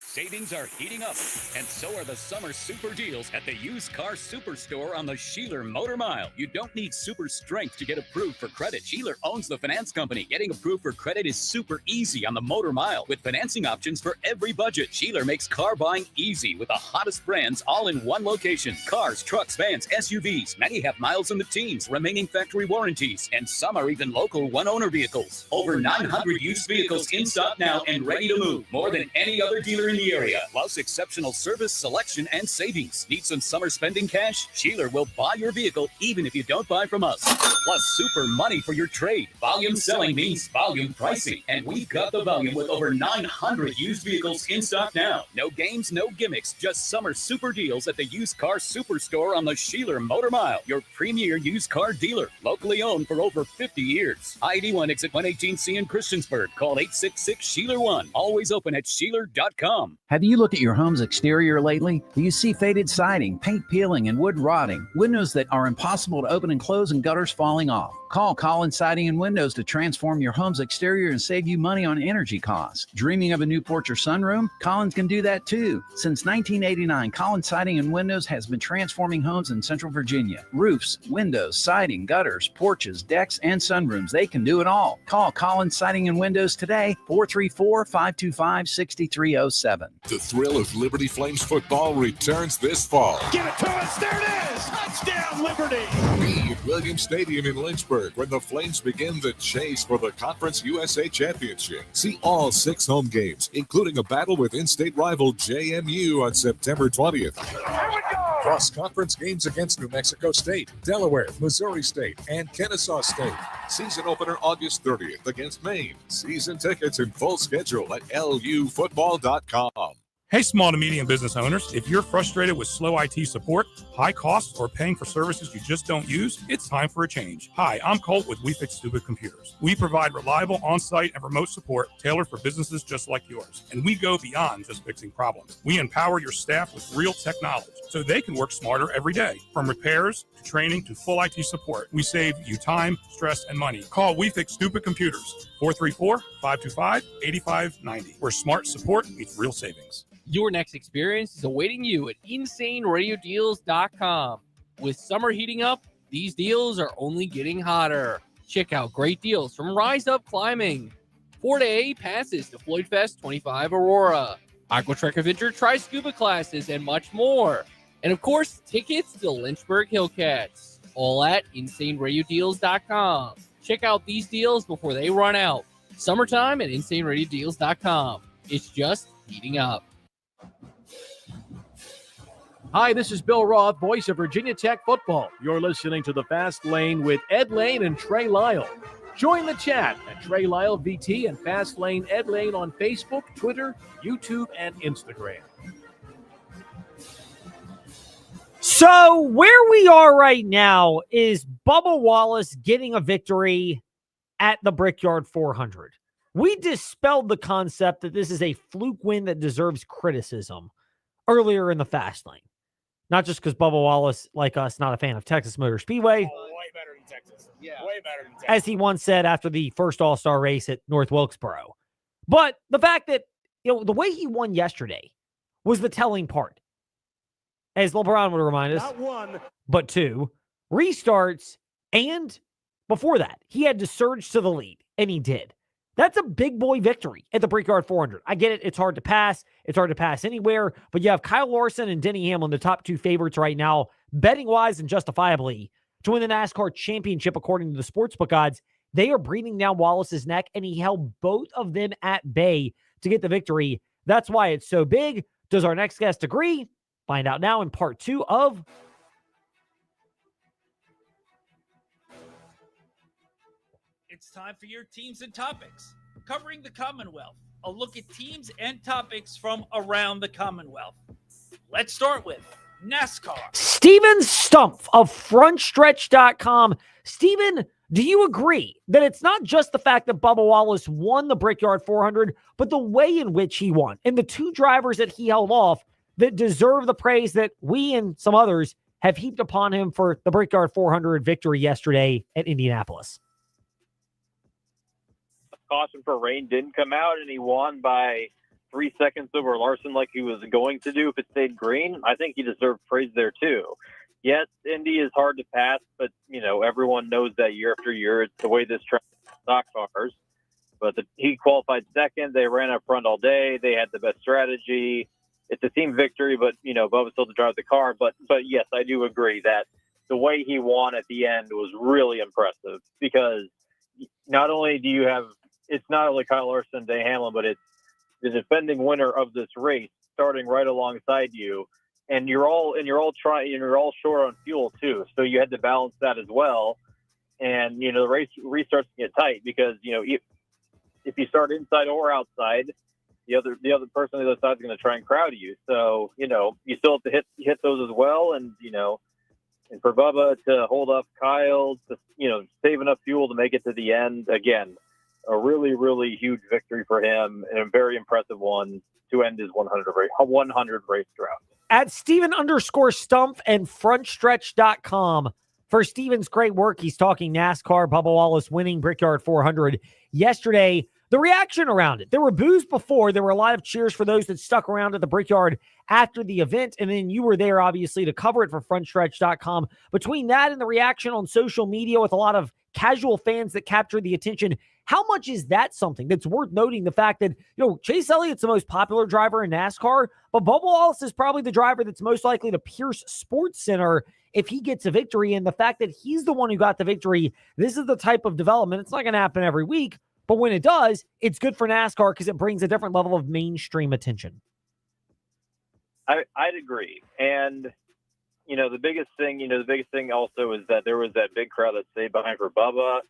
Savings are heating up, and so are the summer super deals at the Used Car Superstore on the Sheeler Motor Mile. You don't need super strength to get approved for credit. Sheeler owns the finance company. Getting approved for credit is super easy on the Motor Mile with financing options for every budget. Sheeler makes car buying easy with the hottest brands all in one location. Cars, trucks, vans, SUVs. Many have miles in the teens, remaining factory warranties, and some are even local one-owner vehicles. Over 900 used vehicles in stock now and ready to move. More than any other dealer in the area, plus exceptional service, selection, and savings. Need some summer spending cash? Sheeler will buy your vehicle even if you don't buy from us. Plus super money for your trade. Volume selling means volume pricing, and we've got the volume with over 900 used vehicles in stock now. No games, no gimmicks, just summer super deals at the Used Car Superstore on the Sheeler Motor Mile, your premier used car dealer, locally owned for over 50 years. ID1 exit 118C in Christiansburg. Call 866-SHEELER1. Always open at Sheeler.com. Have you looked at your home's exterior lately? Do you see faded siding, paint peeling, and wood rotting? Windows that are impossible to open and close, and gutters falling off? Call Collins Siding and Windows to transform your home's exterior and save you money on energy costs. Dreaming of a new porch or sunroom? Collins can do that too. Since 1989, Collins Siding and Windows has been transforming homes in Central Virginia. Roofs, windows, siding, gutters, porches, decks, and sunrooms. They can do it all. Call Collins Siding and Windows today, 434-525-6307. The thrill of Liberty Flames football returns this fall. Give it to us. There it is. Touchdown, Liberty. Be at Williams Stadium in Lynchburg when the Flames begin the chase for the Conference USA Championship. See all 6 home games, including a battle with in-state rival JMU on September 20th. Cross-conference games against New Mexico State, Delaware, Missouri State, and Kennesaw State. Season opener August 30th against Maine. Season tickets and full schedule at lufootball.com. Hey, small to medium business owners, if you're frustrated with slow IT support, high costs, or paying for services you just don't use, it's time for a change. Hi, I'm Colt with We Fix Stupid Computers. We provide reliable on-site and remote support tailored for businesses just like yours. And we go beyond just fixing problems. We empower your staff with real tech knowledge so they can work smarter every day. From repairs to training to full IT support, we save you time, stress, and money. Call We Fix Stupid Computers, 434-525-8590, where smart support meets real savings. Your next experience is awaiting you at InsaneRadioDeals.com. With summer heating up, these deals are only getting hotter. Check out great deals from Rise Up Climbing, 4-day passes to Floyd Fest 25 Aurora, Aquatrek Adventure Tri-Scuba classes, and much more. And of course, tickets to Lynchburg Hillcats, all at InsaneRadioDeals.com. Check out these deals before they run out. Summertime at InsaneRadioDeals.com. It's just heating up. Hi, this is Bill Roth, voice of Virginia Tech football. You're listening to The Fast Lane with Ed Lane and Trey Lyle. Join the chat at Trey Lyle VT and Fast Lane Ed Lane on Facebook, Twitter, YouTube, and Instagram. So where we are right now is Bubba Wallace getting a victory at the Brickyard 400. We dispelled the concept that this is a fluke win that deserves criticism earlier in the Fast Lane. Not just because Bubba Wallace, like us, not a fan of Texas Motor Speedway. Way better than Texas. Yeah. Way better than Texas. As he once said after the first All-Star race at North Wilkesboro. But the fact that, the way he won yesterday was the telling part. As LeBron would remind us, Not one, but two restarts, and before that, he had to surge to the lead, and he did. That's a big boy victory at the Brickyard 400. I get it. It's hard to pass. It's hard to pass anywhere, but you have Kyle Larson and Denny Hamlin, the top two favorites right now, betting-wise and justifiably, to win the NASCAR championship according to the sportsbook odds. They are breathing down Wallace's neck, and he held both of them at bay to get the victory. That's why it's so big. Does our next guest agree? Find out now in part 2 of It's time for your teams and topics. Covering the Commonwealth, a look at teams and topics from around the Commonwealth. Let's start with NASCAR. Steven Stumpf of FrontStretch.com. Steven, do you agree that it's not just the fact that Bubba Wallace won the Brickyard 400, but the way in which he won and the two drivers that he held off that deserve the praise that we and some others have heaped upon him for the Brickyard 400 victory yesterday at Indianapolis? Caution for rain didn't come out, and he won by 3 seconds over Larson like he was going to do if it stayed green. I think he deserved praise there too. Yes, Indy is hard to pass, but everyone knows that year after year. It's the way this track stock cars. But he qualified second. They ran up front all day. They had the best strategy. It's a team victory, but Bubba still to drive the car. But yes, I do agree that the way he won at the end was really impressive, because not only do you have, it's not only Kyle Larson, Denny Hamlin, but it's the defending winner of this race starting right alongside you, and you're all short on fuel too. So you had to balance that as well. And the race restarts to get tight, because if you start inside or outside, the other person on the other side is going to try and crowd you. So you still have to hit those as well. And and for Bubba to hold up Kyle, to save enough fuel to make it to the end, again, a really, really huge victory for him, and a very impressive one to end his 100 race drought. At Steven_Stumpf and FrontStretch.com for Steven's great work. He's talking NASCAR, Bubba Wallace winning Brickyard 400 yesterday. The reaction around it. There were boos before. There were a lot of cheers for those that stuck around at the Brickyard after the event. And then you were there, obviously, to cover it for FrontStretch.com. Between that and the reaction on social media with a lot of casual fans that captured the attention, how much is that something that's worth noting? The fact that, Chase Elliott's the most popular driver in NASCAR, but Bubba Wallace is probably the driver that's most likely to pierce Sports Center if he gets a victory. And the fact that he's the one who got the victory, this is the type of development. It's not going to happen every week, but when it does, it's good for NASCAR because it brings a different level of mainstream attention. I'd agree. And, the biggest thing also is that there was that big crowd that stayed behind for Bubba.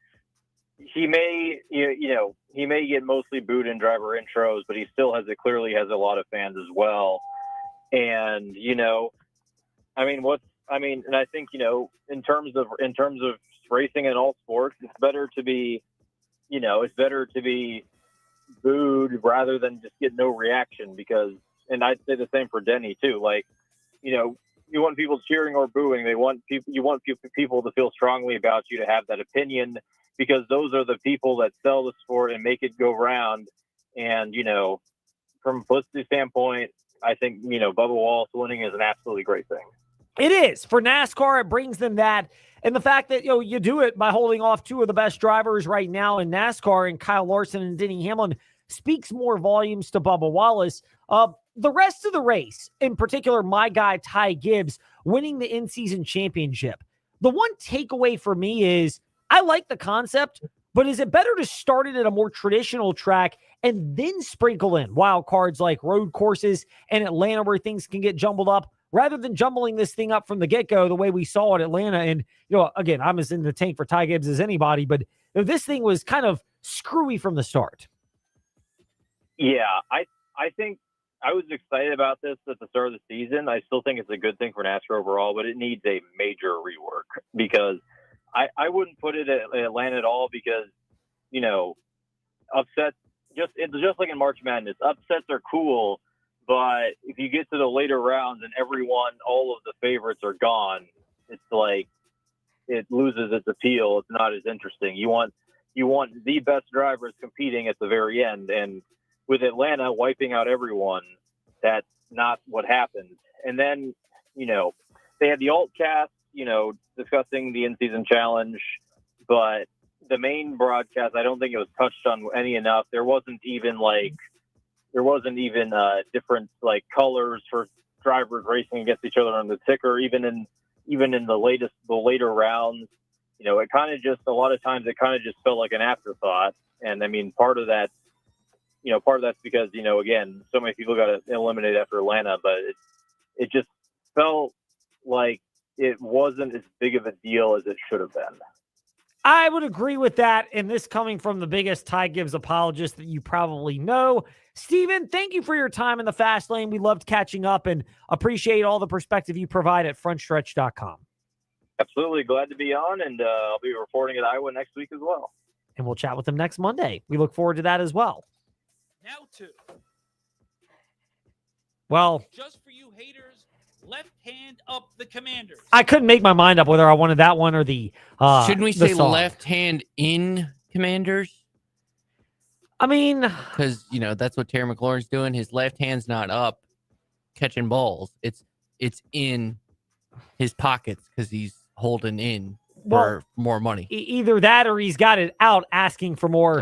He may, he may get mostly booed in driver intros, but he still clearly has a lot of fans as well. And, and I think, in terms of racing in all sports, it's better to be booed rather than just get no reaction, because, and I'd say the same for Denny too. Like, you want people cheering or booing. You want people to feel strongly about you, to have that opinion, because those are the people that sell the sport and make it go round. And, from a publicity standpoint, I think, Bubba Wallace winning is an absolutely great thing. It is. For NASCAR, it brings them that. And the fact that, you do it by holding off two of the best drivers right now in NASCAR, and Kyle Larson and Denny Hamlin, speaks more volumes to Bubba Wallace. The rest of the race, in particular, my guy, Ty Gibbs, winning the in-season championship. The one takeaway for me is I like the concept, but is it better to start it at a more traditional track and then sprinkle in wild cards like road courses and Atlanta where things can get jumbled up, rather than jumbling this thing up from the get-go the way we saw at Atlanta? And, again, I'm as in the tank for Ty Gibbs as anybody, but this thing was kind of screwy from the start. Yeah, I think I was excited about this at the start of the season. I still think it's a good thing for NASCAR overall, but it needs a major rework, because I wouldn't put it at Atlanta at all, because, upsets, it's just like in March Madness. Upsets are cool, but if you get to the later rounds and all of the favorites are gone, it's like it loses its appeal. It's not as interesting. You want the best drivers competing at the very end, and with Atlanta wiping out everyone, that's not what happened. And then, they had the alt cast, discussing the in-season challenge, but the main broadcast, I don't think it was touched on any enough. There wasn't even different like colors for drivers racing against each other on the ticker, even in the later rounds. It kind of just, a lot of times it kind of just felt like an afterthought. And I mean, part of that's because, again, so many people got eliminated after Atlanta, but it just felt like it wasn't as big of a deal as it should have been. I would agree with that, and this coming from the biggest Ty Gibbs apologist that you probably know. Steven, thank you for your time in the Fast Lane. We loved catching up and appreciate all the perspective you provide at frontstretch.com. Absolutely. Glad to be on, and I'll be reporting at Iowa next week as well. And we'll chat with them next Monday. We look forward to that as well. Now to. Well, just for you haters, left hand up the Commanders. I couldn't make my mind up whether I wanted that one or the shouldn't we the say song. left hand in Commanders? I mean, because that's what Terry McLaurin's doing. His left hand's not up catching balls. It's in his pockets because he's holding in for more money. Either that or he's got it out asking for more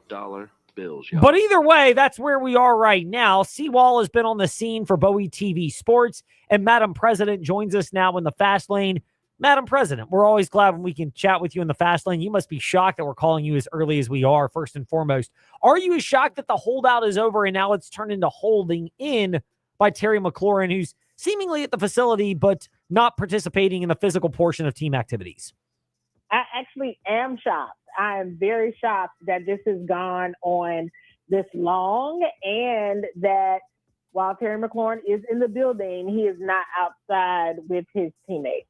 dollar bills. But either way, that's where we are right now. Seawall has been on the scene for Bowie TV Sports, and Madam President joins us now in the Fast Lane. Madam President, we're always glad when we can chat with you in the Fast Lane. You must be shocked that we're calling you as early as we are, first and foremost. Are you as shocked that the holdout is over and now it's turned into holding in by Terry McLaurin, who's seemingly at the facility but not participating in the physical portion of team activities? I actually am shocked. I am very shocked that this has gone on this long, and that while Terry McLaurin is in the building, he is not outside with his teammates.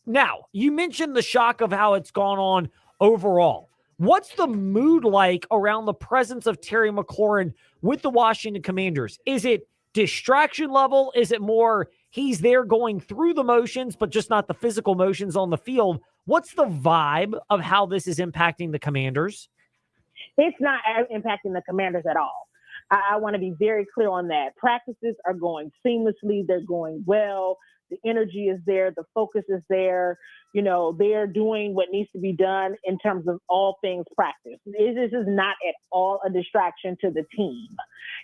Now, you mentioned the shock of how it's gone on overall. What's the mood like around the presence of Terry McLaurin with the Washington Commanders? Is it distraction level? Is it more he's there going through the motions, but just not the physical motions on the field? What's the vibe of how this is impacting the Commanders? It's not impacting the Commanders at all. I want to be very clear on that. Practices are going seamlessly. They're going well. The energy is there. The focus is there. They're doing what needs to be done in terms of all things practice. This is not at all a distraction to the team.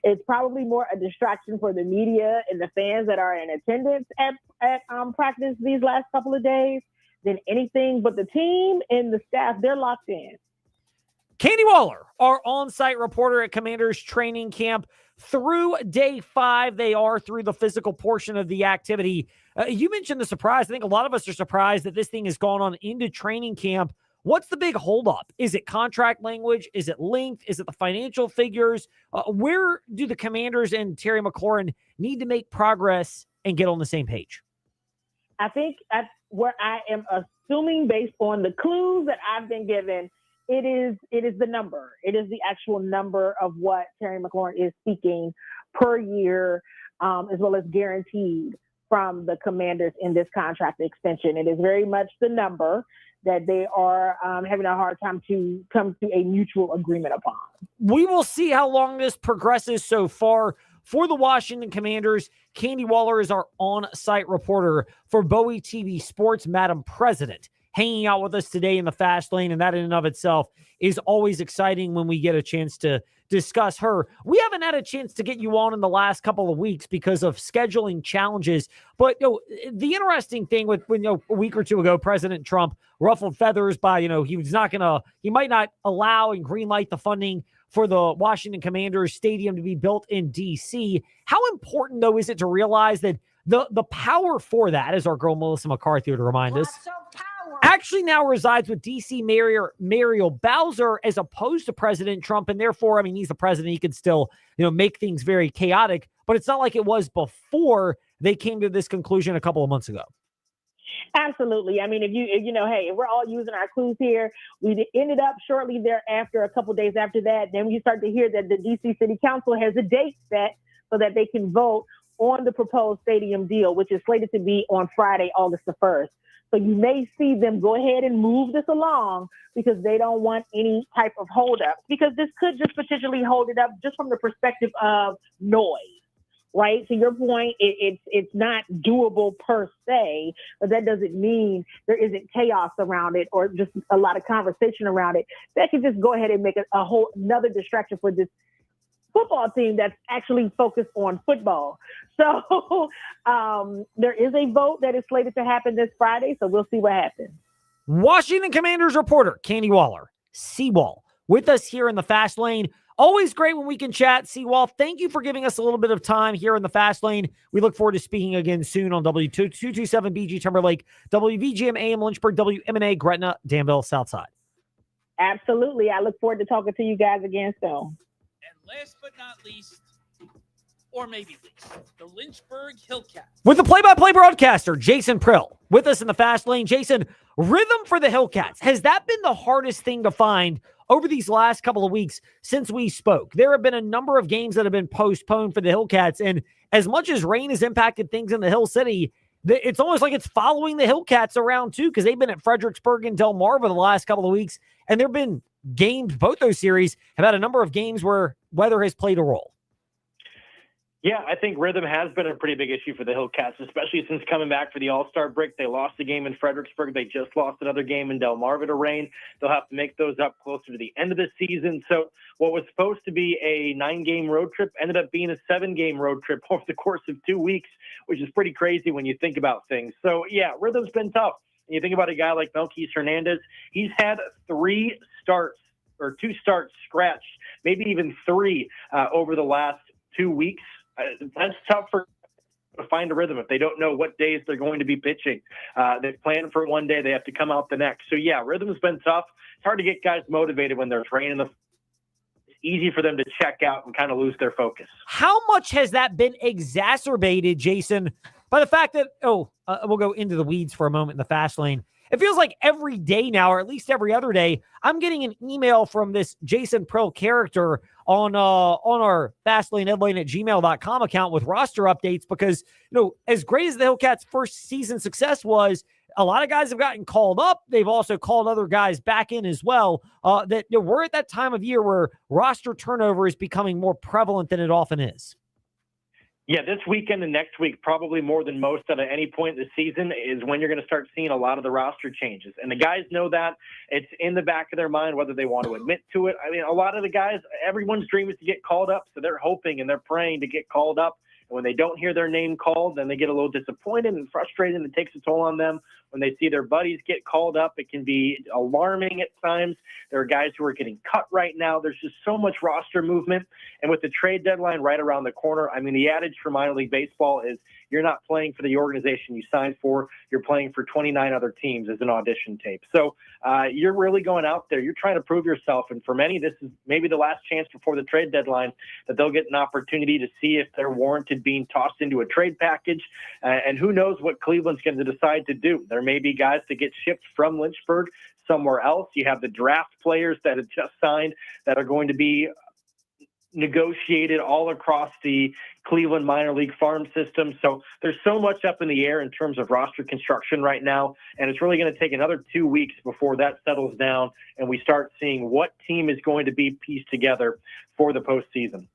It's probably more a distraction for the media and the fans that are in attendance at practice these last couple of days than anything. But the team and the staff, they're locked in. Candy Waller, our on-site reporter at Commanders training camp. Through day 5, they are through the physical portion of the activity. You mentioned the surprise. I think a lot of us are surprised that this thing has gone on into training camp. What's the big holdup? Is it contract language? Is it length? Is it the financial figures? Where do the Commanders and Terry McLaurin need to make progress and get on the same page? I think where I am assuming, based on the clues that I've been given, it is the number. It is the actual number of what Terry McLaurin is seeking per year, as well as guaranteed from the Commanders in this contract extension. It is very much the number that they are having a hard time to come to a mutual agreement upon. We will see how long this progresses. So far, for the Washington Commanders. Candy Waller is our on-site reporter for Bowie TV Sports, Madam President, hanging out with us today in the Fast Lane, and that in and of itself is always exciting when we get a chance to discuss her. We haven't had a chance to get you on in the last couple of weeks because of scheduling challenges, but the interesting thing with when a week or two ago, President Trump ruffled feathers by he might not allow and greenlight the funding for the Washington Commanders stadium to be built in DC. How important though is it to realize that the power for that, as our girl Melissa McCarthy would remind us, actually now resides with D.C. Mayor Muriel Bowser as opposed to President Trump, and therefore, I mean, he's the president. He could still, make things very chaotic, but it's not like it was before they came to this conclusion a couple of months ago. Absolutely. I mean, if we're all using our clues here. We ended up shortly thereafter, a couple days after that, then you start to hear that the D.C. City Council has a date set so that they can vote on the proposed stadium deal, which is slated to be on Friday, August the 1st. So you may see them go ahead and move this along because they don't want any type of holdup, because this could just potentially hold it up just from the perspective of noise, right? To your point, it's not doable per se, but that doesn't mean there isn't chaos around it or just a lot of conversation around it. That could just go ahead and make a whole another distraction for this football team that's actually focused on football. So there is a vote that is slated to happen this Friday, so we'll see what happens. Washington Commanders reporter Candy Waller, Seawall, with us here in the Fast Lane. Always great when we can chat. Seawall, thank you for giving us a little bit of time here in the Fast Lane. We look forward to speaking again soon on W227 BG Timberlake, WVGM AM Lynchburg, WMNA Gretna, Danville, Southside. Absolutely. I look forward to talking to you guys again soon. Last but not least, or maybe least, the Lynchburg Hillcats. With the play-by-play broadcaster, Jason Prill, with us in the Fast Lane. Jason, rhythm for the Hillcats. Has that been the hardest thing to find over these last couple of weeks since we spoke? There have been a number of games that have been postponed for the Hillcats, and as much as rain has impacted things in the Hill City, it's almost like it's following the Hillcats around too, because they've been at Fredericksburg and Delmarva the last couple of weeks, and there have been games, both those series have had a number of games where weather has played a role. Yeah, I think rhythm has been a pretty big issue for the Hillcats, especially since coming back for the All-Star break. They lost a game in Fredericksburg. They just lost another game in Delmarva to rain. They'll have to make those up closer to the end of the season. So what was supposed to be a 9-game road trip ended up being a 7-game road trip over the course of 2 weeks, which is pretty crazy when you think about things. So, yeah, rhythm's been tough. And you think about a guy like Melquise Hernandez, he's had 2 starts scratched, maybe even 3 over the last 2 weeks. That's tough to find a rhythm if they don't know what days they're going to be pitching. They plan for one day, they have to come out the next. So, yeah, rhythm's been tough. It's hard to get guys motivated when there's rain in the It's easy for them to check out and kind of lose their focus. How much has that been exacerbated, Jason, by the fact that, we'll go into the weeds for a moment in the Fast Lane. It feels like every day now, or at least every other day, I'm getting an email from this Jason Prill character on our FastLaneEdLane@gmail.com account with roster updates because, as great as the Hillcats' first season success was, a lot of guys have gotten called up. They've also called other guys back in as well. We're at that time of year where roster turnover is becoming more prevalent than it often is. Yeah, this weekend and next week, probably more than most at any point in the season, is when you're going to start seeing a lot of the roster changes. And the guys know that. It's in the back of their mind, whether they want to admit to it. I mean, a lot of the guys, everyone's dream is to get called up, so they're hoping and they're praying to get called up. And when they don't hear their name called, then they get a little disappointed and frustrated, and it takes a toll on them. When they see their buddies get called up, it can be alarming at times. There are guys who are getting cut right now. There's just so much roster movement. And with the trade deadline right around the corner, I mean, the adage for minor league baseball is you're not playing for the organization you signed for. You're playing for 29 other teams as an audition tape. So you're really going out there. You're trying to prove yourself. And for many, this is maybe the last chance before the trade deadline that they'll get an opportunity to see if they're warranted being tossed into a trade package. And who knows what Cleveland's going to decide to do. There may be guys that get shipped from Lynchburg somewhere else. You have the draft players that have just signed that are going to be negotiated all across the Cleveland minor league farm system. So there's so much up in the air in terms of roster construction right now. And it's really going to take another 2 weeks before that settles down and we start seeing what team is going to be pieced together for the postseason.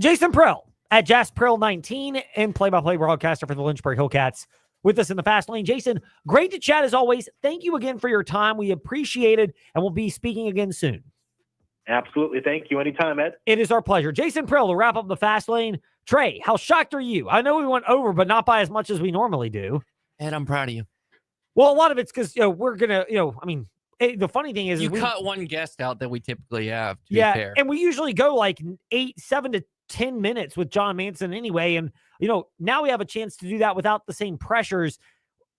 Jason Prill at Jasperl19 and play-by-play broadcaster for the Lynchburg Hillcats with us in the Fast Lane. Jason, great to chat as always. Thank you again for your time. We appreciate it, and we'll be speaking again soon. Absolutely. Thank you. Anytime, Ed. It is our pleasure. Jason Prill to wrap up the Fast Lane. Trey, how shocked are you? I know we went over, but not by as much as we normally do. Ed, I'm proud of you. Well, a lot of it's because we're gonna, the funny thing is You we cut one guest out that we typically have. To be fair. and we usually go like 7 to 10 minutes with John Manson anyway, and now we have a chance to do that without the same pressures.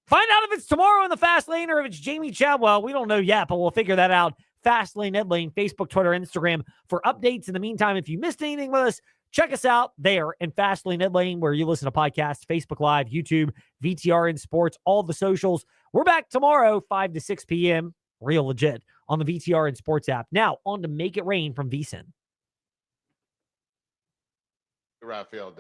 Find out if it's tomorrow in the Fast Lane or if it's Jamie Chadwell. We don't know yet, but we'll figure that out. Fast Lane, Ed Lane, Facebook, Twitter, Instagram for updates. In the meantime, if you missed anything with us, check us out there in Fast Lane, Ed Lane, where you listen to podcasts, Facebook Live, YouTube, VTRN Sports, all the socials. We're back tomorrow, 5 to 6 p.m., real legit, on the VTRN Sports app. Now, on to Make It Rain from VSiN. Raphael.